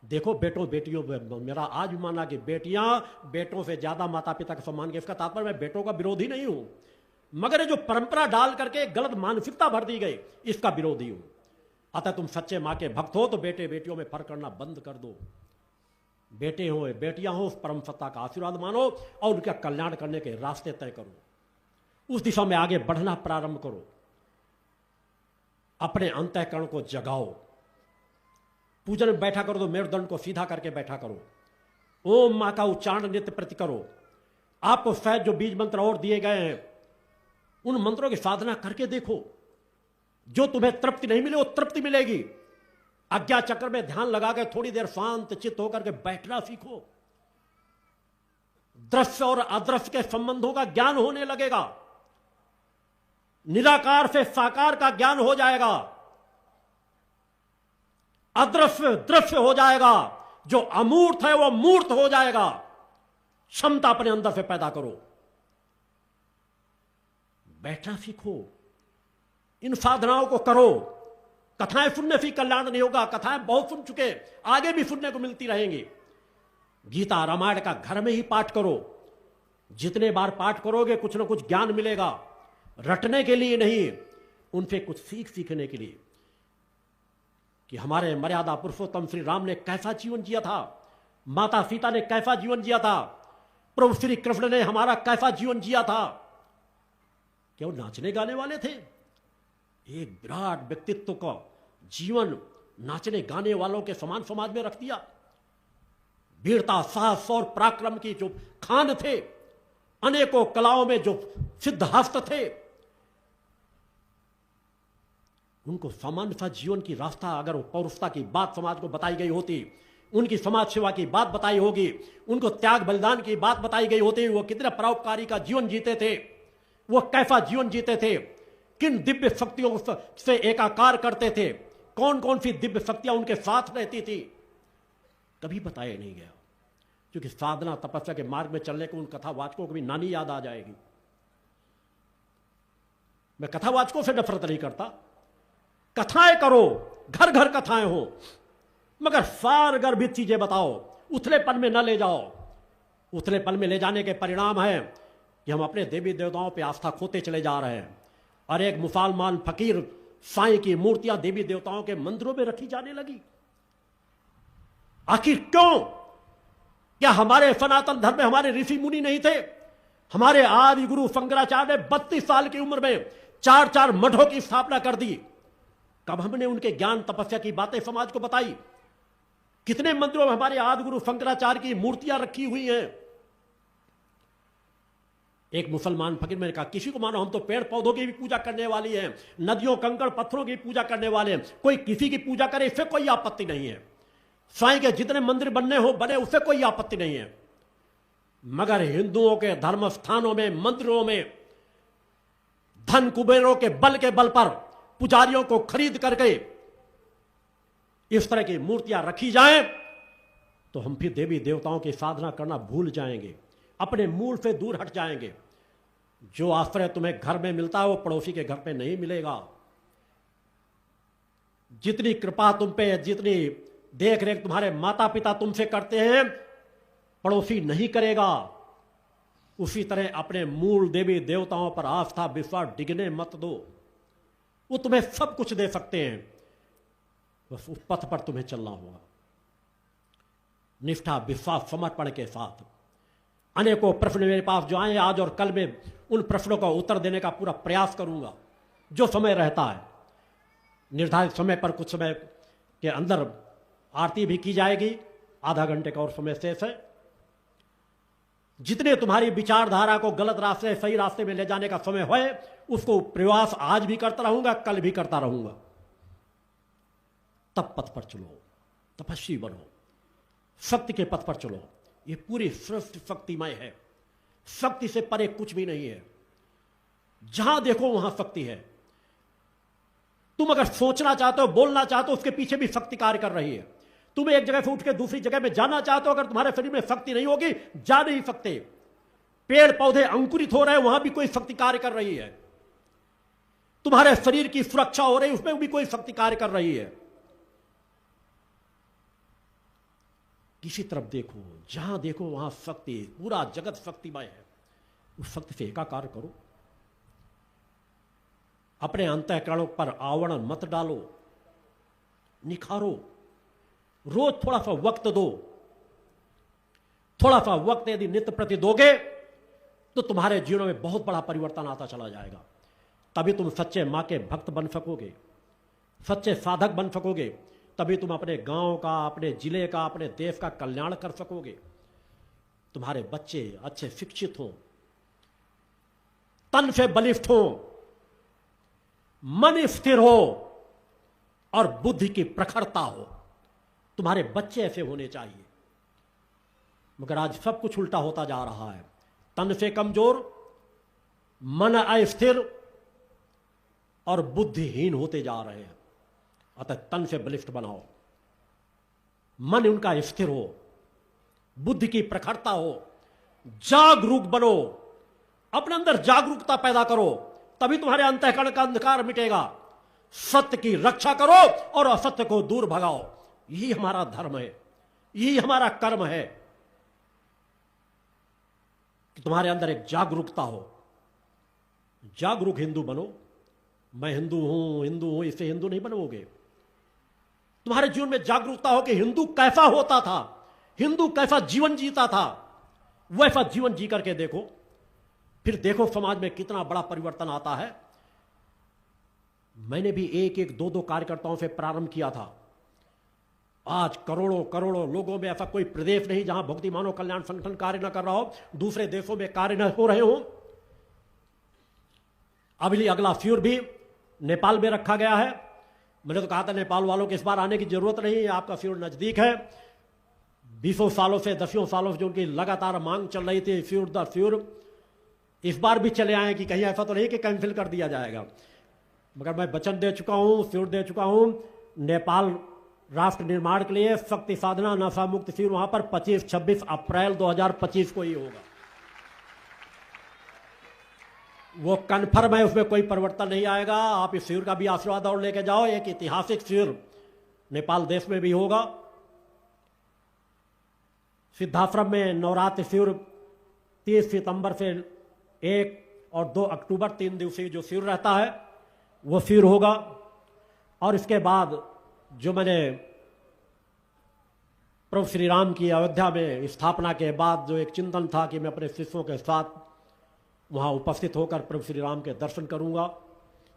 देखो बेटों बेटियों, मेरा आज भी मानना कि बेटियां बेटों से ज्यादा माता पिता का सम्मान के, इसका तात्पर्य मैं बेटों का विरोधी नहीं हूं, मगर ये जो परंपरा डाल करके गलत मानसिकता भर दी गई इसका विरोधी हूं। अतः तुम सच्चे मां के भक्त हो तो बेटे बेटियों में फर्क करना बंद कर दो। बेटे हो बेटियां हो, उस परम सत्ता का आशीर्वाद मानो और उनका कल्याण करने के रास्ते तय करो, उस दिशा में आगे बढ़ना प्रारंभ करो। अपने अंतःकरण को जगाओ। पूजन में बैठा करो तो मेरुदंड को सीधा करके बैठा करो। ओम मां का उच्चारण नित्य प्रति करो। आपको शायद जो बीज मंत्र और दिए गए हैं उन मंत्रों की साधना करके देखो। जो तुम्हें तृप्ति नहीं मिले वो तृप्ति मिलेगी। आज्ञा चक्र में ध्यान लगा के थोड़ी देर शांत चित्त होकर के बैठना सीखो। दृश्य और अदृश्य के संबंधों का ज्ञान होने लगेगा। निराकार से साकार का ज्ञान हो जाएगा। अदृश्य दृश्य हो जाएगा। जो अमूर्त है वो मूर्त हो जाएगा। क्षमता अपने अंदर से पैदा करो। बैठना सीखो। इन साधनाओं को करो। कथाएं सुनने से कल्याण नहीं होगा। कथाएं बहुत सुन चुके, आगे भी सुनने को मिलती रहेंगी। गीता रामायण का घर में ही पाठ करो। जितने बार पाठ करोगे कुछ ना कुछ ज्ञान मिलेगा। रटने के लिए नहीं, उनसे कुछ सीखने के लिए कि हमारे मर्यादा पुरुषोत्तम श्री राम ने कैसा जीवन जिया था, माता सीता ने कैसा जीवन जिया था, प्रभु श्री कृष्ण ने हमारा कैसा जीवन जिया था। क्या वो नाचने गाने वाले थे? एक विराट व्यक्तित्व का जीवन नाचने गाने वालों के समान समाज में रख दिया। वीरता, साहस और पराक्रम की जो खान थे, अनेकों कलाओं में जो सिद्धहस्त थे, उनको सामान्य सा जीवन की रास्ता, अगर वो पौरुषता की बात समाज को बताई गई होती, उनकी समाज सेवा की बात बताई होगी, उनको त्याग बलिदान की बात बताई गई होती, वो कितने परोपकारी का जीवन जीते थे, वो कैसा जीवन जीते थे, किन दिव्य शक्तियों से एकाकार करते थे, कौन कौन सी दिव्य शक्तियां उनके साथ रहती थी, कभी बताया नहीं गया। क्योंकि साधना तपस्या के मार्ग में चलने को उन कथावाचकों को भी नानी याद आ जाएगी। मैं कथावाचकों से नफरत नहीं करता। कथाएं करो, घर घर कथाएं हो, मगर सारगर्भित चीजें बताओ। उथलेपन में न ले जाओ। उथलेपन में ले जाने के परिणाम है कि हम अपने देवी देवताओं पे आस्था खोते चले जा रहे हैं। और एक मुसलमान फकीर साईं की मूर्तियां देवी देवताओं के मंदिरों में रखी जाने लगी। आखिर क्यों? क्या हमारे सनातन धर्म में हमारे ऋषि मुनि नहीं थे? हमारे आदि गुरु शंकराचार्य ने 32 साल की उम्र में 4 मठों की स्थापना कर दी। कब हमने उनके ज्ञान तपस्या की बातें समाज को बताई? कितने मंदिरों में हमारे आदि गुरु शंकराचार्य की मूर्तियां रखी हुई हैं। एक मुसलमान फकीर, मैंने कहा किसी को मानो, हम तो पेड़ पौधों की भी पूजा करने वाली हैं, नदियों कंकड़ पत्थरों की पूजा करने वाले हैं, कोई किसी की पूजा करे इससे कोई आपत्ति नहीं है। साईं के जितने मंदिर बनने हो बने, उससे कोई आपत्ति नहीं है। मगर हिंदुओं के धर्म स्थानों में, मंदिरों में धन कुबेरों के बल पर पुजारियों को खरीद करके इस तरह की मूर्तियां रखी जाएं, तो हम फिर देवी देवताओं की साधना करना भूल जाएंगे, अपने मूल से दूर हट जाएंगे। जो आश्रय तुम्हें घर में मिलता है वो पड़ोसी के घर पे नहीं मिलेगा। जितनी कृपा तुम पे, जितनी देख रेख तुम्हारे माता पिता तुमसे करते हैं, पड़ोसी नहीं करेगा। उसी तरह अपने मूल देवी देवताओं पर आस्था विश्वास डिगने मत दो। वो तुम्हें सब कुछ दे सकते हैं, बस उस पथ पर तुम्हें चलना होगा, निष्ठा विश्वास समर्पण के साथ। अनेकों प्रश्न मेरे पास जो आए आज और कल, में उन प्रश्नों का उत्तर देने का पूरा प्रयास करूंगा जो समय रहता है। निर्धारित समय पर कुछ समय के अंदर आरती भी की जाएगी, आधा घंटे का और समय शेष है। जितने तुम्हारी विचारधारा को गलत रास्ते सही रास्ते में ले जाने का समय है, उसको प्रयास आज भी करता रहूंगा, कल भी करता रहूंगा। तब पथ पर चलो, तपस्वी बनो, शक्ति के पथ पर चलो। ये पूरी सृष्टि शक्तिमय है, शक्ति से परे कुछ भी नहीं है। जहां देखो वहां शक्ति है। तुम अगर सोचना चाहते हो, बोलना चाहते हो, उसके पीछे भी शक्ति कार्य कर रही है। तुम एक जगह से उठ के दूसरी जगह में जाना चाहते हो, अगर तुम्हारे शरीर में शक्ति नहीं होगी, जा नहीं सकते। पेड़ पौधे अंकुरित हो रहे हैं, वहां भी कोई शक्ति कार्य कर रही है। तुम्हारे शरीर की सुरक्षा हो रही है, उसमें भी कोई शक्ति कार्य कर रही है। किसी तरफ देखो, जहां देखो वहां शक्ति, पूरा जगत शक्तिमय है। उस शक्ति से एकाकार करो। अपने अंतःकरणों पर आवरण मत डालो, निखारो। रोज थोड़ा सा वक्त दो। थोड़ा सा वक्त यदि नित्य प्रति दोगे तो तुम्हारे जीवन में बहुत बड़ा परिवर्तन आता चला जाएगा। तभी तुम सच्चे मां के भक्त बन सकोगे, सच्चे साधक बन सकोगे। तभी तुम अपने गांव का, अपने जिले का, अपने देश का कल्याण कर सकोगे। तुम्हारे बच्चे अच्छे शिक्षित हों, तन से बलिष्ठ हो, मन स्थिर हो और बुद्धि की प्रखरता हो। तुम्हारे बच्चे ऐसे होने चाहिए। मगर आज सब कुछ उल्टा होता जा रहा है। तन से कमजोर, मन अस्थिर और बुद्धिहीन होते जा रहे हैं। अतः तन से बलिष्ठ बनाओ, मन उनका स्थिर हो, बुद्धि की प्रखरता हो, जागरूक बनो, अपने अंदर जागरूकता पैदा करो, तभी तुम्हारे अंतःकरण का अंधकार मिटेगा। सत्य की रक्षा करो और असत्य को दूर भगाओ। यही हमारा धर्म है, यही हमारा कर्म है कि तुम्हारे अंदर एक जागरूकता हो। जागरूक हिंदू बनो। मैं हिंदू हूं इससे हिंदू नहीं बनोगे। तुम्हारे जीवन में जागरूकता हो कि हिंदू कैसा होता था, हिंदू कैसा जीवन जीता था, वैसा जीवन जी करके देखो। फिर देखो समाज में कितना बड़ा परिवर्तन आता है। मैंने भी एक एक दो दो कार्यकर्ताओं से प्रारंभ किया था। आज करोड़ों करोड़ों लोगों में ऐसा कोई प्रदेश नहीं जहां भक्ति मानव कल्याण संगठन कार्य न कर रहा हो, दूसरे देशों में कार्य न हो रहे हो। अभी अगला फ्यूर भी नेपाल में रखा गया है। मैंने तो कहा था नेपाल वालों के इस बार आने की जरूरत नहीं है, आपका फ्यूर नजदीक है। 20 सालों से 10 सालों से जो उनकी लगातार मांग चल रही थी फ्यूर द फ्यूर, इस बार भी चले आए कि कहीं ऐसा तो नहीं कि कैंसिल कर दिया जाएगा। मगर मैं वचन दे चुका हूं, फ्यूर दे चुका हूं। नेपाल राष्ट्र निर्माण के लिए शक्ति साधना नशा मुक्त फ्यूर वहां पर 25-26 अप्रैल 2025 को ही होगा। वो कन्फर्म है, उसमें कोई परिवर्तन नहीं आएगा। आप इस फ्यूर का भी आशीर्वाद और लेके जाओ। एक ऐतिहासिक फ्यूर नेपाल देश में भी होगा। सिद्धाश्रम में नवरात्र फ्यूर 30 सितंबर से 1 और 2 अक्टूबर 3 दिवसीय जो फ्यूर रहता है वो फ्यूर होगा। और इसके बाद जो मैंने प्रभु श्री राम की अयोध्या में स्थापना के बाद जो एक चिंतन था कि मैं अपने शिष्यों के साथ वहां उपस्थित होकर प्रभु श्री राम के दर्शन करूंगा,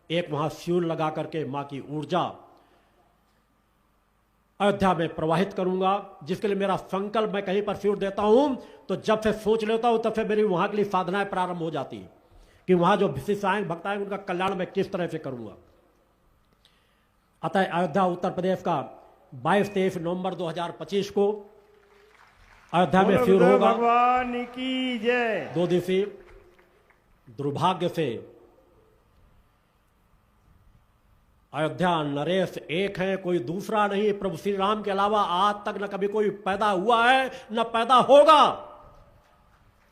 एक वहां फ्यूर लगा करके मां की ऊर्जा अयोध्या में प्रवाहित करूंगा, जिसके लिए मेरा संकल्प, मैं कहीं पर फ्यूर देता हूं तो जब से सोच लेता हूं तब से मेरी वहां के लिए साधनाएं प्रारंभ हो जाती है कि वहां जो शिष्य आए भक्त आए उनका कल्याण मैं किस तरह से करूंगा। अतः अयोध्या उत्तर प्रदेश का 22-23 नवंबर 2025 को अयोध्या में फ्यूर होगा। भगवान की जय। 2 दिवसीय। दुर्भाग्य से अयोध्या नरेश एक है, कोई दूसरा नहीं। प्रभु श्री राम के अलावा आज तक न कभी कोई पैदा हुआ है न पैदा होगा।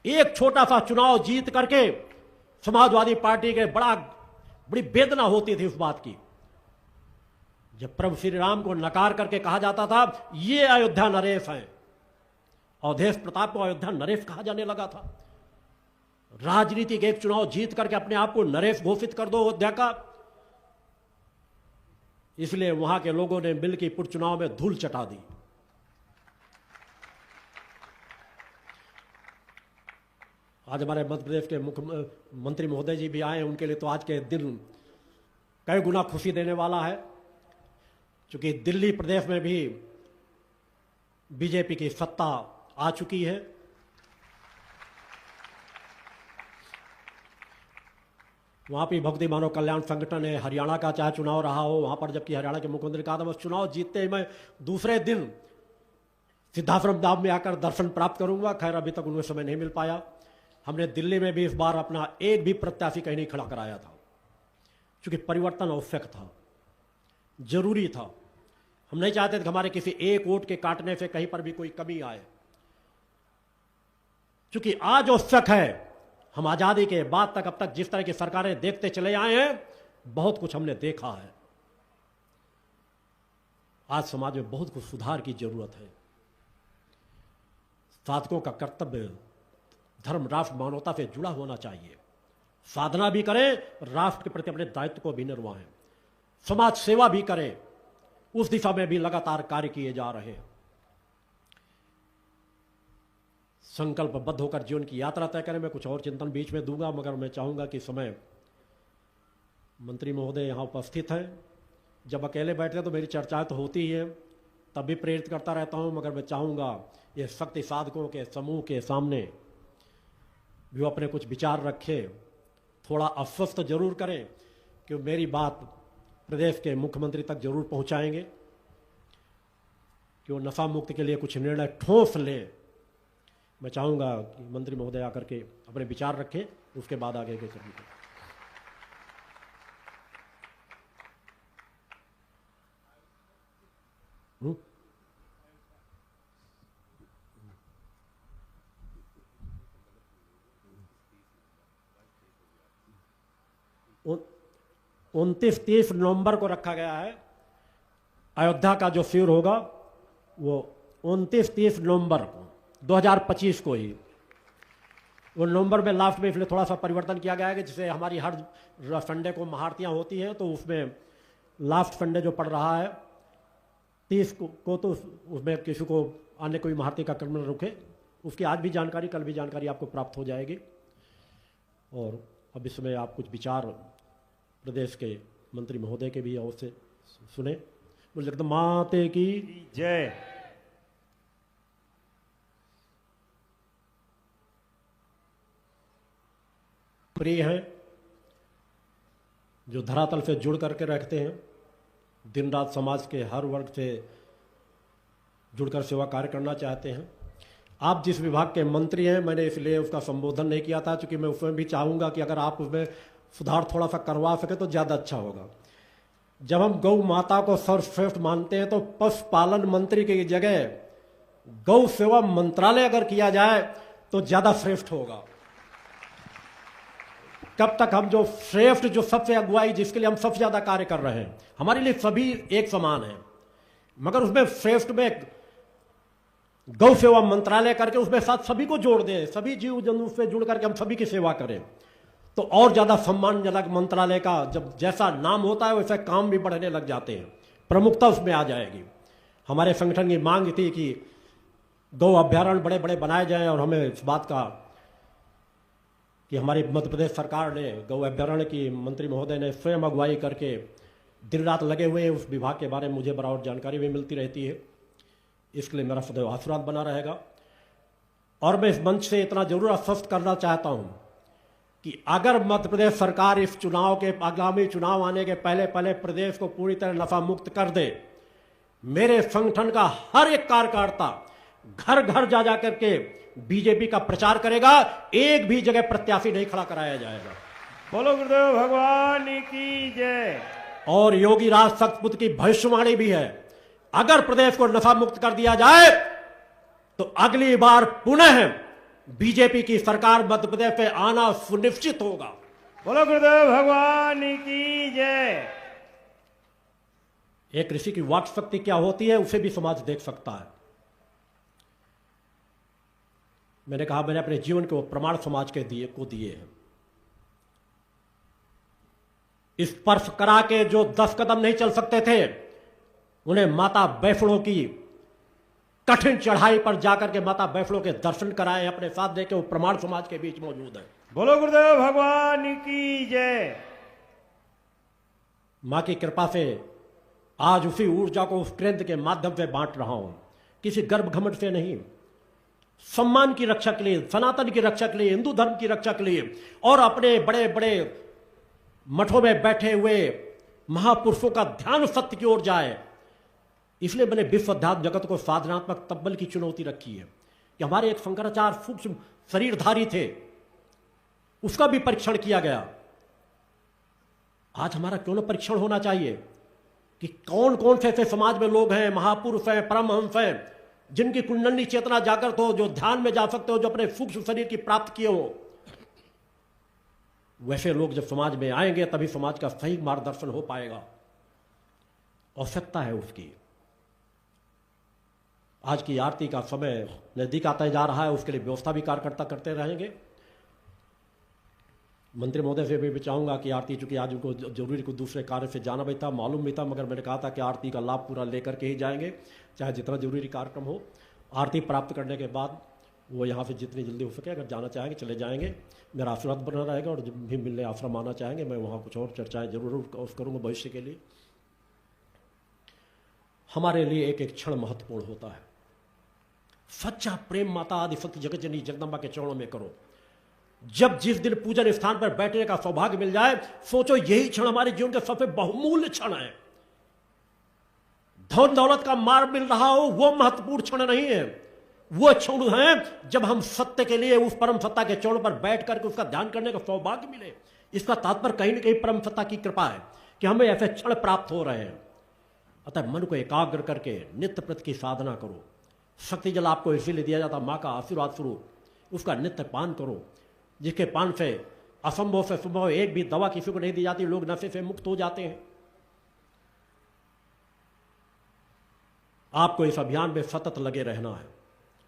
एक छोटा सा चुनाव जीत करके समाजवादी पार्टी के बड़ी वेदना होती थी उस बात की, जब प्रभु श्री राम को नकार करके कहा जाता था ये अयोध्या नरेश हैं। अवधेश प्रताप को अयोध्या नरेश कहा जाने लगा था। राजनीतिक एक चुनाव जीत करके अपने आप को नरेश घोषित कर दो अयोध्या का, इसलिए वहां के लोगों ने मिल्कीपुर चुनाव में धूल चटा दी। आज हमारे मध्य प्रदेश के मुख्यमंत्री महोदय जी भी आए, उनके लिए तो आज के दिन कई गुना खुशी देने वाला है, क्योंकि दिल्ली प्रदेश में भी बीजेपी की सत्ता आ चुकी है। वहां पर भक्ति मानव कल्याण संगठन है। हरियाणा का चाहे चुनाव रहा हो वहां पर, जबकि हरियाणा के मुख्यमंत्री कहा था बस चुनाव जीतते ही मैं दूसरे दिन सिद्धाश्रम धाम में आकर दर्शन प्राप्त करूंगा। खैर अभी तक उन्हें समय नहीं मिल पाया। हमने दिल्ली में भी इस बार अपना एक भी प्रत्याशी कहीं नहीं खड़ा कराया था, क्योंकि परिवर्तन आवश्यक था, जरूरी था। हम नहीं चाहते थे कि हमारे किसी एक वोट के काटने से कहीं पर भी कोई कमी आए, क्योंकि आज आवश्यक है। हम आजादी के बाद तक अब तक जिस तरह की सरकारें देखते चले आए हैं, बहुत कुछ हमने देखा है। आज समाज में बहुत कुछ सुधार की जरूरत है। साधकों का कर्तव्य धर्म राष्ट्र मानवता से जुड़ा होना चाहिए। साधना भी करें, राष्ट्र के प्रति अपने दायित्व को भी निर्वाहें, समाज सेवा भी करें। उस दिशा में भी लगातार कार्य किए जा रहे हैं। संकल्पबद्ध होकर जीवन की यात्रा तय करें। मैं कुछ और चिंतन बीच में दूंगा, मगर मैं चाहूंगा कि समय मंत्री महोदय यहां उपस्थित हैं। जब अकेले बैठते हैं तो मेरी चर्चाएं तो होती ही हैं, तब भी प्रेरित करता रहता हूं, मगर मैं चाहूँगा ये शक्ति साधकों के समूह के सामने भी वो अपने कुछ विचार रखें, थोड़ा आश्वस्त जरूर करें कि मेरी बात प्रदेश के मुख्यमंत्री तक जरूर पहुंचाएंगे कि वो नशा मुक्ति के लिए कुछ निर्णय ठोस लें। मैं चाहूँगा कि मंत्री महोदय आकर के अपने विचार रखें, उसके बाद आगे के चलेंगे। 29-30 नवंबर को रखा गया है। अयोध्या का जो शिविर होगा वो 29-30 नवंबर को 2025 को ही, वो नवंबर में लास्ट में, इसलिए थोड़ा सा परिवर्तन किया गया है कि जिसे हमारी हर संडे को महाआरतियाँ होती हैं, तो उसमें लास्ट संडे जो पड़ रहा है 30 को तो उसमें किसी को अन्य कोई महाआरती का क्रम न रुके। उसकी आज भी जानकारी, कल भी जानकारी आपको प्राप्त हो जाएगी। और अब इसमें आप कुछ विचार प्रदेश के मंत्री महोदय के भी ओर से सुने। मुझे लगता माते की जय। प्रिय हैं जो धरातल से जुड़ करके रखते हैं, दिन रात समाज के हर वर्ग से जुड़कर सेवा कार्य करना चाहते हैं। आप जिस विभाग के मंत्री हैं, मैंने इसलिए उसका संबोधन नहीं किया था, क्योंकि मैं उसमें भी चाहूँगा कि अगर आप उसमें सुधार थोड़ा सा करवा सके तो ज़्यादा अच्छा होगा। जब हम गौ माता को सर्वश्रेष्ठ मानते हैं तो पशुपालन मंत्री की जगह गौ सेवा मंत्रालय अगर किया जाए तो ज़्यादा श्रेष्ठ होगा। कब तक हम जो श्रेष्ठ, जो सबसे अगुवाई, जिसके लिए हम सबसे ज़्यादा कार्य कर रहे हैं, हमारे लिए सभी एक समान हैं, मगर उसमें श्रेष्ठ में गौ सेवा मंत्रालय करके उसमें साथ सभी को जोड़ दें, सभी जीव जंतु से जुड़ करके हम सभी की सेवा करें, तो और ज़्यादा सम्मानजनक मंत्रालय का जब जैसा नाम होता है वैसे काम भी बढ़ने लग जाते हैं, प्रमुखता उसमें आ जाएगी। हमारे संगठन की मांग थी कि गौ अभ्यारण्य बड़े बड़े बनाए जाएं, और हमें इस बात का कि हमारी मध्य प्रदेश सरकार ने गौ अभ्यारण्य की मंत्री महोदय ने स्वयं अगुवाई करके दिन रात लगे हुए हैं। उस विभाग के बारे में मुझे बराबर जानकारी भी मिलती रहती है, इसके लिए मेरा सदैव आशीर्वाद बना रहेगा। और मैं इस मंच से इतना जरूर आश्वस्त करना चाहता हूं कि अगर मध्य प्रदेश सरकार इस चुनाव के, आगामी चुनाव आने के पहले पहले प्रदेश को पूरी तरह नशा मुक्त कर दे, मेरे संगठन का हर एक कार्यकर्ता घर घर जा जा करके बीजेपी का प्रचार करेगा, एक भी जगह प्रत्याशी नहीं खड़ा कराया जाएगा। बोलो गुरुदेव भगवान की जय। और योगी राज सतपुत की भविष्यवाणी भी है, अगर प्रदेश को नशा मुक्त कर दिया जाए तो अगली बार पुनः बीजेपी की सरकार मध्य प्रदेश पे आना सुनिश्चित होगा। बोलो गुरुदेव भगवान की जय। एक ऋषि की वाक शक्ति क्या होती है उसे भी समाज देख सकता है। मैंने कहा, मैंने अपने जीवन को प्रमाण समाज के दिए हैं। स्पर्श करा के जो 10 कदम नहीं चल सकते थे, उन्हें माता वैष्णो की कठिन चढ़ाई पर जाकर के माता वैष्णो के दर्शन कराए, अपने साथ देके वो प्रमाण समाज के बीच मौजूद है। बोलो गुरुदेव भगवान की जय। मां की कृपा से आज उसी ऊर्जा को उस स्ट्रेंथ के माध्यम से बांट रहा हूं, किसी गर्भ घमंड से नहीं, सम्मान की रक्षा के लिए, सनातन की रक्षा के लिए, हिंदू धर्म की रक्षा के लिए, और अपने बड़े बड़े मठों में बैठे हुए महापुरुषों का ध्यान सत्य की ओर जाए। इसलिए मैंने विश्व अध्यात्म जगत को साधनात्मक तब्बल की चुनौती रखी है कि हमारे एक शंकराचार्य सूक्ष्म शरीरधारी थे, उसका भी परीक्षण किया गया। आज हमारा क्यों न परीक्षण होना चाहिए कि कौन कौन से ऐसे समाज में लोग हैं, महापुरुष हैं, परमहंस हैं, जिनकी कुंडली चेतना जागृत हो, जो ध्यान में जा सकते हो, जो अपने सूक्ष्म शरीर की प्राप्त किए हो। वैसे लोग जब समाज में आएंगे तभी समाज का सही मार्गदर्शन हो पाएगा। आवश्यकता है उसकी। आज की आरती का समय नजदीक आता जा रहा है, उसके लिए व्यवस्था भी कार्यकर्ता करते रहेंगे। मंत्री महोदय से भी चाहूंगा कि आरती, चूंकि आज उनको जरूरी को दूसरे कार्य से जाना भी था, मालूम भी था, मगर मैंने कहा था कि आरती का लाभ पूरा लेकर के ही जाएंगे, चाहे जितना जरूरी कार्यक्रम हो। आरती प्राप्त करने के बाद वो यहाँ से जितनी जल्दी हो सके अगर जाना चाहेंगे चले जाएंगे। मेरा आशीर्वाद बना रहेगा, और जब भी मिलने आश्रम आना चाहेंगे मैं वहाँ कुछ और चर्चाएं जरूर करूँगा भविष्य के लिए। हमारे लिए एक एक क्षण महत्वपूर्ण होता है। सच्चा प्रेम माता आदिशक्ति जगत जननी जगदम्बा के चरणों में करो। जब जिस दिन पूजन स्थान पर बैठने का सौभाग्य मिल जाए, सोचो यही क्षण हमारे जीवन के सबसे बहुमूल्य क्षण है। धन दौलत का मार्ग मिल रहा हो वो महत्वपूर्ण क्षण नहीं है, वो क्षण है जब हम सत्य के लिए उस परम सत्ता के चरणों पर बैठ करके उसका ध्यान करने का सौभाग्य मिले। इसका तात्पर्य कहीं ना कहीं परम सत्ता की कृपा है कि हमें ऐसे क्षण प्राप्त हो रहे हैं। अतः मन को एकाग्र करके नित्य प्रति की साधना करो। शक्ति जल आपको इसीलिए दिया जाता, माँ का आशीर्वाद स्वरूप, उसका नित्य पान करो, जिसके पान से असंभव से संभव एक भी दवा किसी को नहीं दी जाती, लोग नशे से मुक्त हो जाते हैं। आपको इस अभियान में सतत लगे रहना है।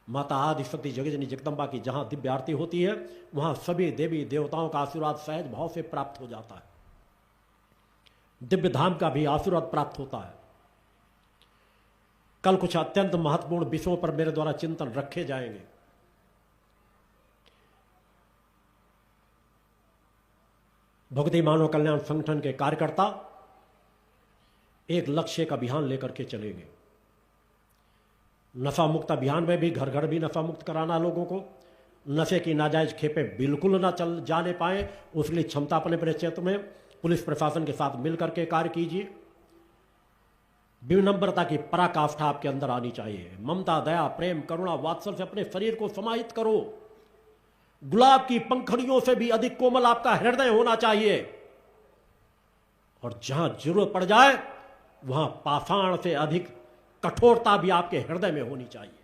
माता आदिशक्ति जगत जननी जगदम्बा की जहां दिव्य आरती होती है, वहां सभी देवी देवताओं का आशीर्वाद सहज भाव से प्राप्त हो जाता है। दिव्य धाम का भी आशीर्वाद प्राप्त होता है। कल कुछ अत्यंत महत्वपूर्ण विषयों पर मेरे द्वारा चिंतन रखे जाएंगे। भक्ति मानव कल्याण संगठन के कार्यकर्ता एक लक्ष्य एक अभियान लेकर के चलेंगे। नशा मुक्त अभियान में भी घर घर भी नशा मुक्त कराना, लोगों को नशे की नाजायज खेपे बिल्कुल ना चल जाने पाए, उसके लिए क्षमता अपने अपने क्षेत्र में पुलिस प्रशासन के साथ मिलकर के कार्य कीजिए। विनम्रता की पराकाष्ठा आपके अंदर आनी चाहिए। ममता, दया, प्रेम, करुणा, वात्सल्य से अपने शरीर को समाहित करो। गुलाब की पंखड़ियों से भी अधिक कोमल आपका हृदय होना चाहिए, और जहां जरूरत पड़ जाए वहां पाषाण से अधिक कठोरता भी आपके हृदय में होनी चाहिए।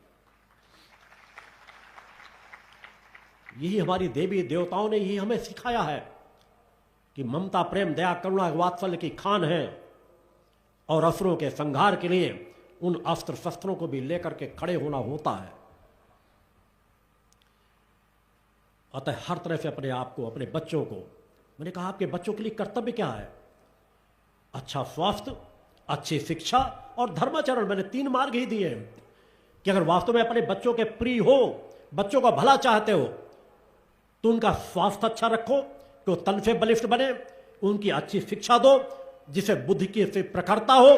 यही हमारी देवी देवताओं ने यही हमें सिखाया है कि ममता, प्रेम, दया, करुणा, वात्सल्य की खान है, और असुरों के संहार के लिए उन अस्त्र शस्त्रों को भी लेकर के खड़े होना होता है। अतः हर तरह से अपने आप को, अपने बच्चों को, मैंने कहा आपके बच्चों के लिए कर्तव्य क्या है? अच्छा स्वास्थ्य, अच्छी शिक्षा और धर्माचरण। मैंने 3 मार्ग ही दिए हैं कि अगर वास्तव में अपने बच्चों के प्रिय हो, बच्चों का भला चाहते हो, तो उनका स्वास्थ्य अच्छा रखो, तो तन से बलिष्ठ बने। उनकी अच्छी शिक्षा दो जिसे बुद्धि की से प्रखरता हो,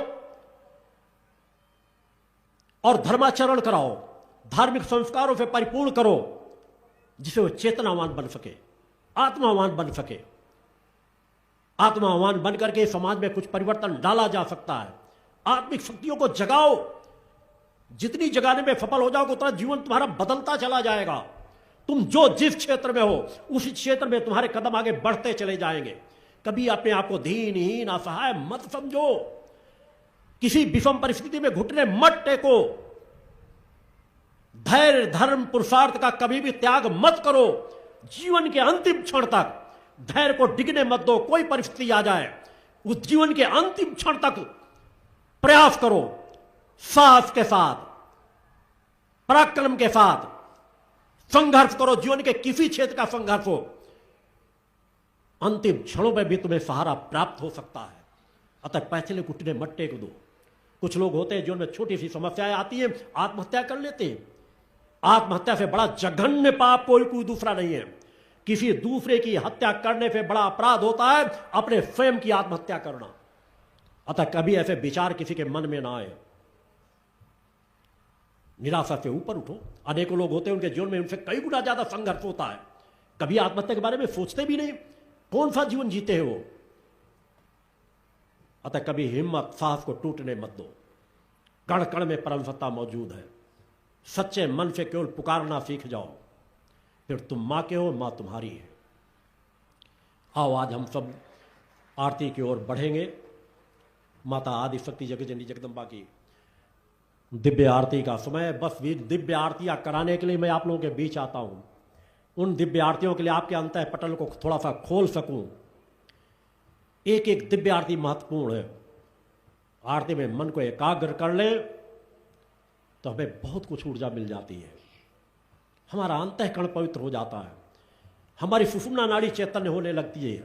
और धर्माचरण कराओ, धार्मिक संस्कारों से परिपूर्ण करो जिसे वो चेतनावान बन सके, आत्मावान बन सके। आत्मावान बन करके समाज में कुछ परिवर्तन डाला जा सकता है। आत्मिक शक्तियों को जगाओ। जितनी जगाने में सफल हो जाओगे उतना जीवन तुम्हारा बदलता चला जाएगा। तुम जो जिस क्षेत्र में हो उसी क्षेत्र में तुम्हारे कदम आगे बढ़ते चले जाएंगे। कभी अपने आप को दीनहीन, असहाय मत समझो। किसी विषम परिस्थिति में घुटने मत टेको। धैर्य, धर्म, पुरुषार्थ का कभी भी त्याग मत करो। जीवन के अंतिम क्षण तक धैर्य को डिगने मत दो। कोई परिस्थिति आ जाए, उस जीवन के अंतिम क्षण तक प्रयास करो, साहस के साथ, पराक्रम के साथ संघर्ष करो। जीवन के किसी क्षेत्र का संघर्ष हो, अंतिम क्षणों में भी तुम्हें सहारा प्राप्त हो सकता है। अतः पहले घुटने मत टेक दो। कुछ लोग होते हैं जीवन में छोटी सी समस्याएं आती है, आत्महत्या कर लेते हैं। आत्महत्या से बड़ा जघन्य पाप कोई दूसरा नहीं है। किसी दूसरे की हत्या करने से बड़ा अपराध होता है अपने स्वयं की आत्महत्या करना। अतः कभी ऐसे विचार किसी के मन में ना आए। निराशा से ऊपर उठो। अनेकों लोग होते हैं उनके जीवन में उनसे कई गुना ज्यादा संघर्ष होता है, कभी आत्महत्या के बारे में सोचते भी नहीं। कौन सा जीवन जीते हैं वो? अतः कभी हिम्मत, साहस को टूटने मत दो। कण कण में परम सत्ता मौजूद है। सच्चे मन से केवल पुकारना सीख जाओ, फिर तुम मां के हो, मां तुम्हारी है। आओ आज हम सब आरती की ओर बढ़ेंगे। माता आदिशक्ति जगत जननी जगदम्बा की दिव्य आरती का समय। बस दिव्य आरतियां कराने के लिए मैं आप लोगों के बीच आता हूं। उन दिव्य आरतियों के लिए आपके अंतः पटल को थोड़ा सा खोल सकूं। एक एक दिव्य आरती महत्वपूर्ण है। आरती में मन को एकाग्र कर ले तो हमें बहुत कुछ ऊर्जा मिल जाती है। हमारा अंतःकरण पवित्र हो जाता है। हमारी सुषुम्ना नाड़ी चैतन्य होने लगती है,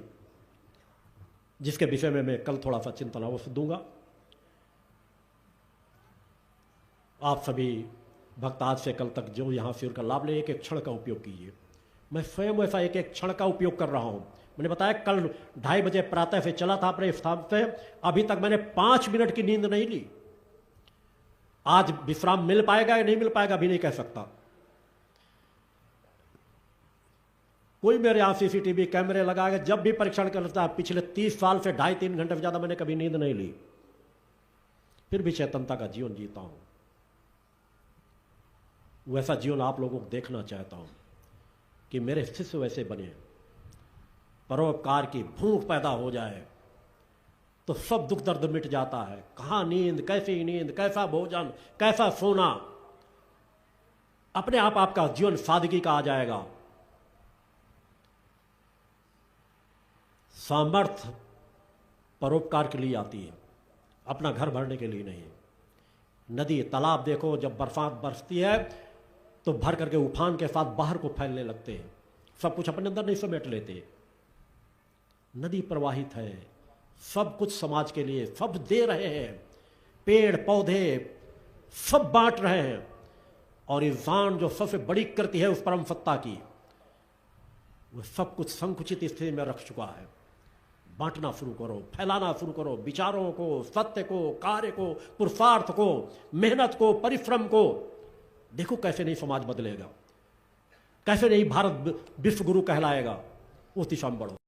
जिसके विषय में मैं कल थोड़ा सा चिंतन अवश्य दूंगा। आप सभी भक्त आज से कल तक जो यहां शिविर का लाभ ले, एक एक क्षण का उपयोग कीजिए। मैं स्वयं वैसा एक एक क्षण का उपयोग कर रहा हूं। मैंने बताया कल 2:30 बजे प्रातः से चला था अपने स्थान से, अभी तक मैंने 5 मिनट की नींद नहीं ली। आज विश्राम मिल पाएगा या नहीं मिल पाएगा भी नहीं कह सकता। कोई मेरे यहां सीसीटीवी कैमरे लगाएगा, जब भी परीक्षण करता है, पिछले 30 साल से 2.5-3 घंटे से ज्यादा मैंने कभी नींद नहीं ली, फिर भी चेतनता का जीवन जीता हूं। वैसा जीवन आप लोगों को देखना चाहता हूं कि मेरे शिष्य वैसे बने, परोपकार की भूख पैदा हो जाए तो सब दुख दर्द मिट जाता है। कहां नींद, कैसी नींद, कैसा भोजन, कैसा सोना, अपने आप आपका जीवन सादगी का आ जाएगा। सामर्थ्य परोपकार के लिए आती है, अपना घर भरने के लिए नहीं। नदी तालाब देखो, जब बरसात बरसती है तो भर करके उफान के साथ बाहर को फैलने लगते हैं, सब कुछ अपने अंदर नहीं समेट लेते। नदी प्रवाहित है, सब कुछ समाज के लिए, सब दे रहे हैं, पेड़ पौधे सब बांट रहे हैं। और इंसान जो सबसे बड़ी कृति है उस परम सत्ता की, वो सब कुछ संकुचित स्थिति में रख चुका है। बांटना शुरू करो, फैलाना शुरू करो, विचारों को, सत्य को, कार्य को, पुरुषार्थ को, मेहनत को, परिश्रम को। देखो कैसे नहीं समाज बदलेगा, कैसे नहीं भारत विश्व गुरु कहलाएगा। उस दिशा में बढ़ो।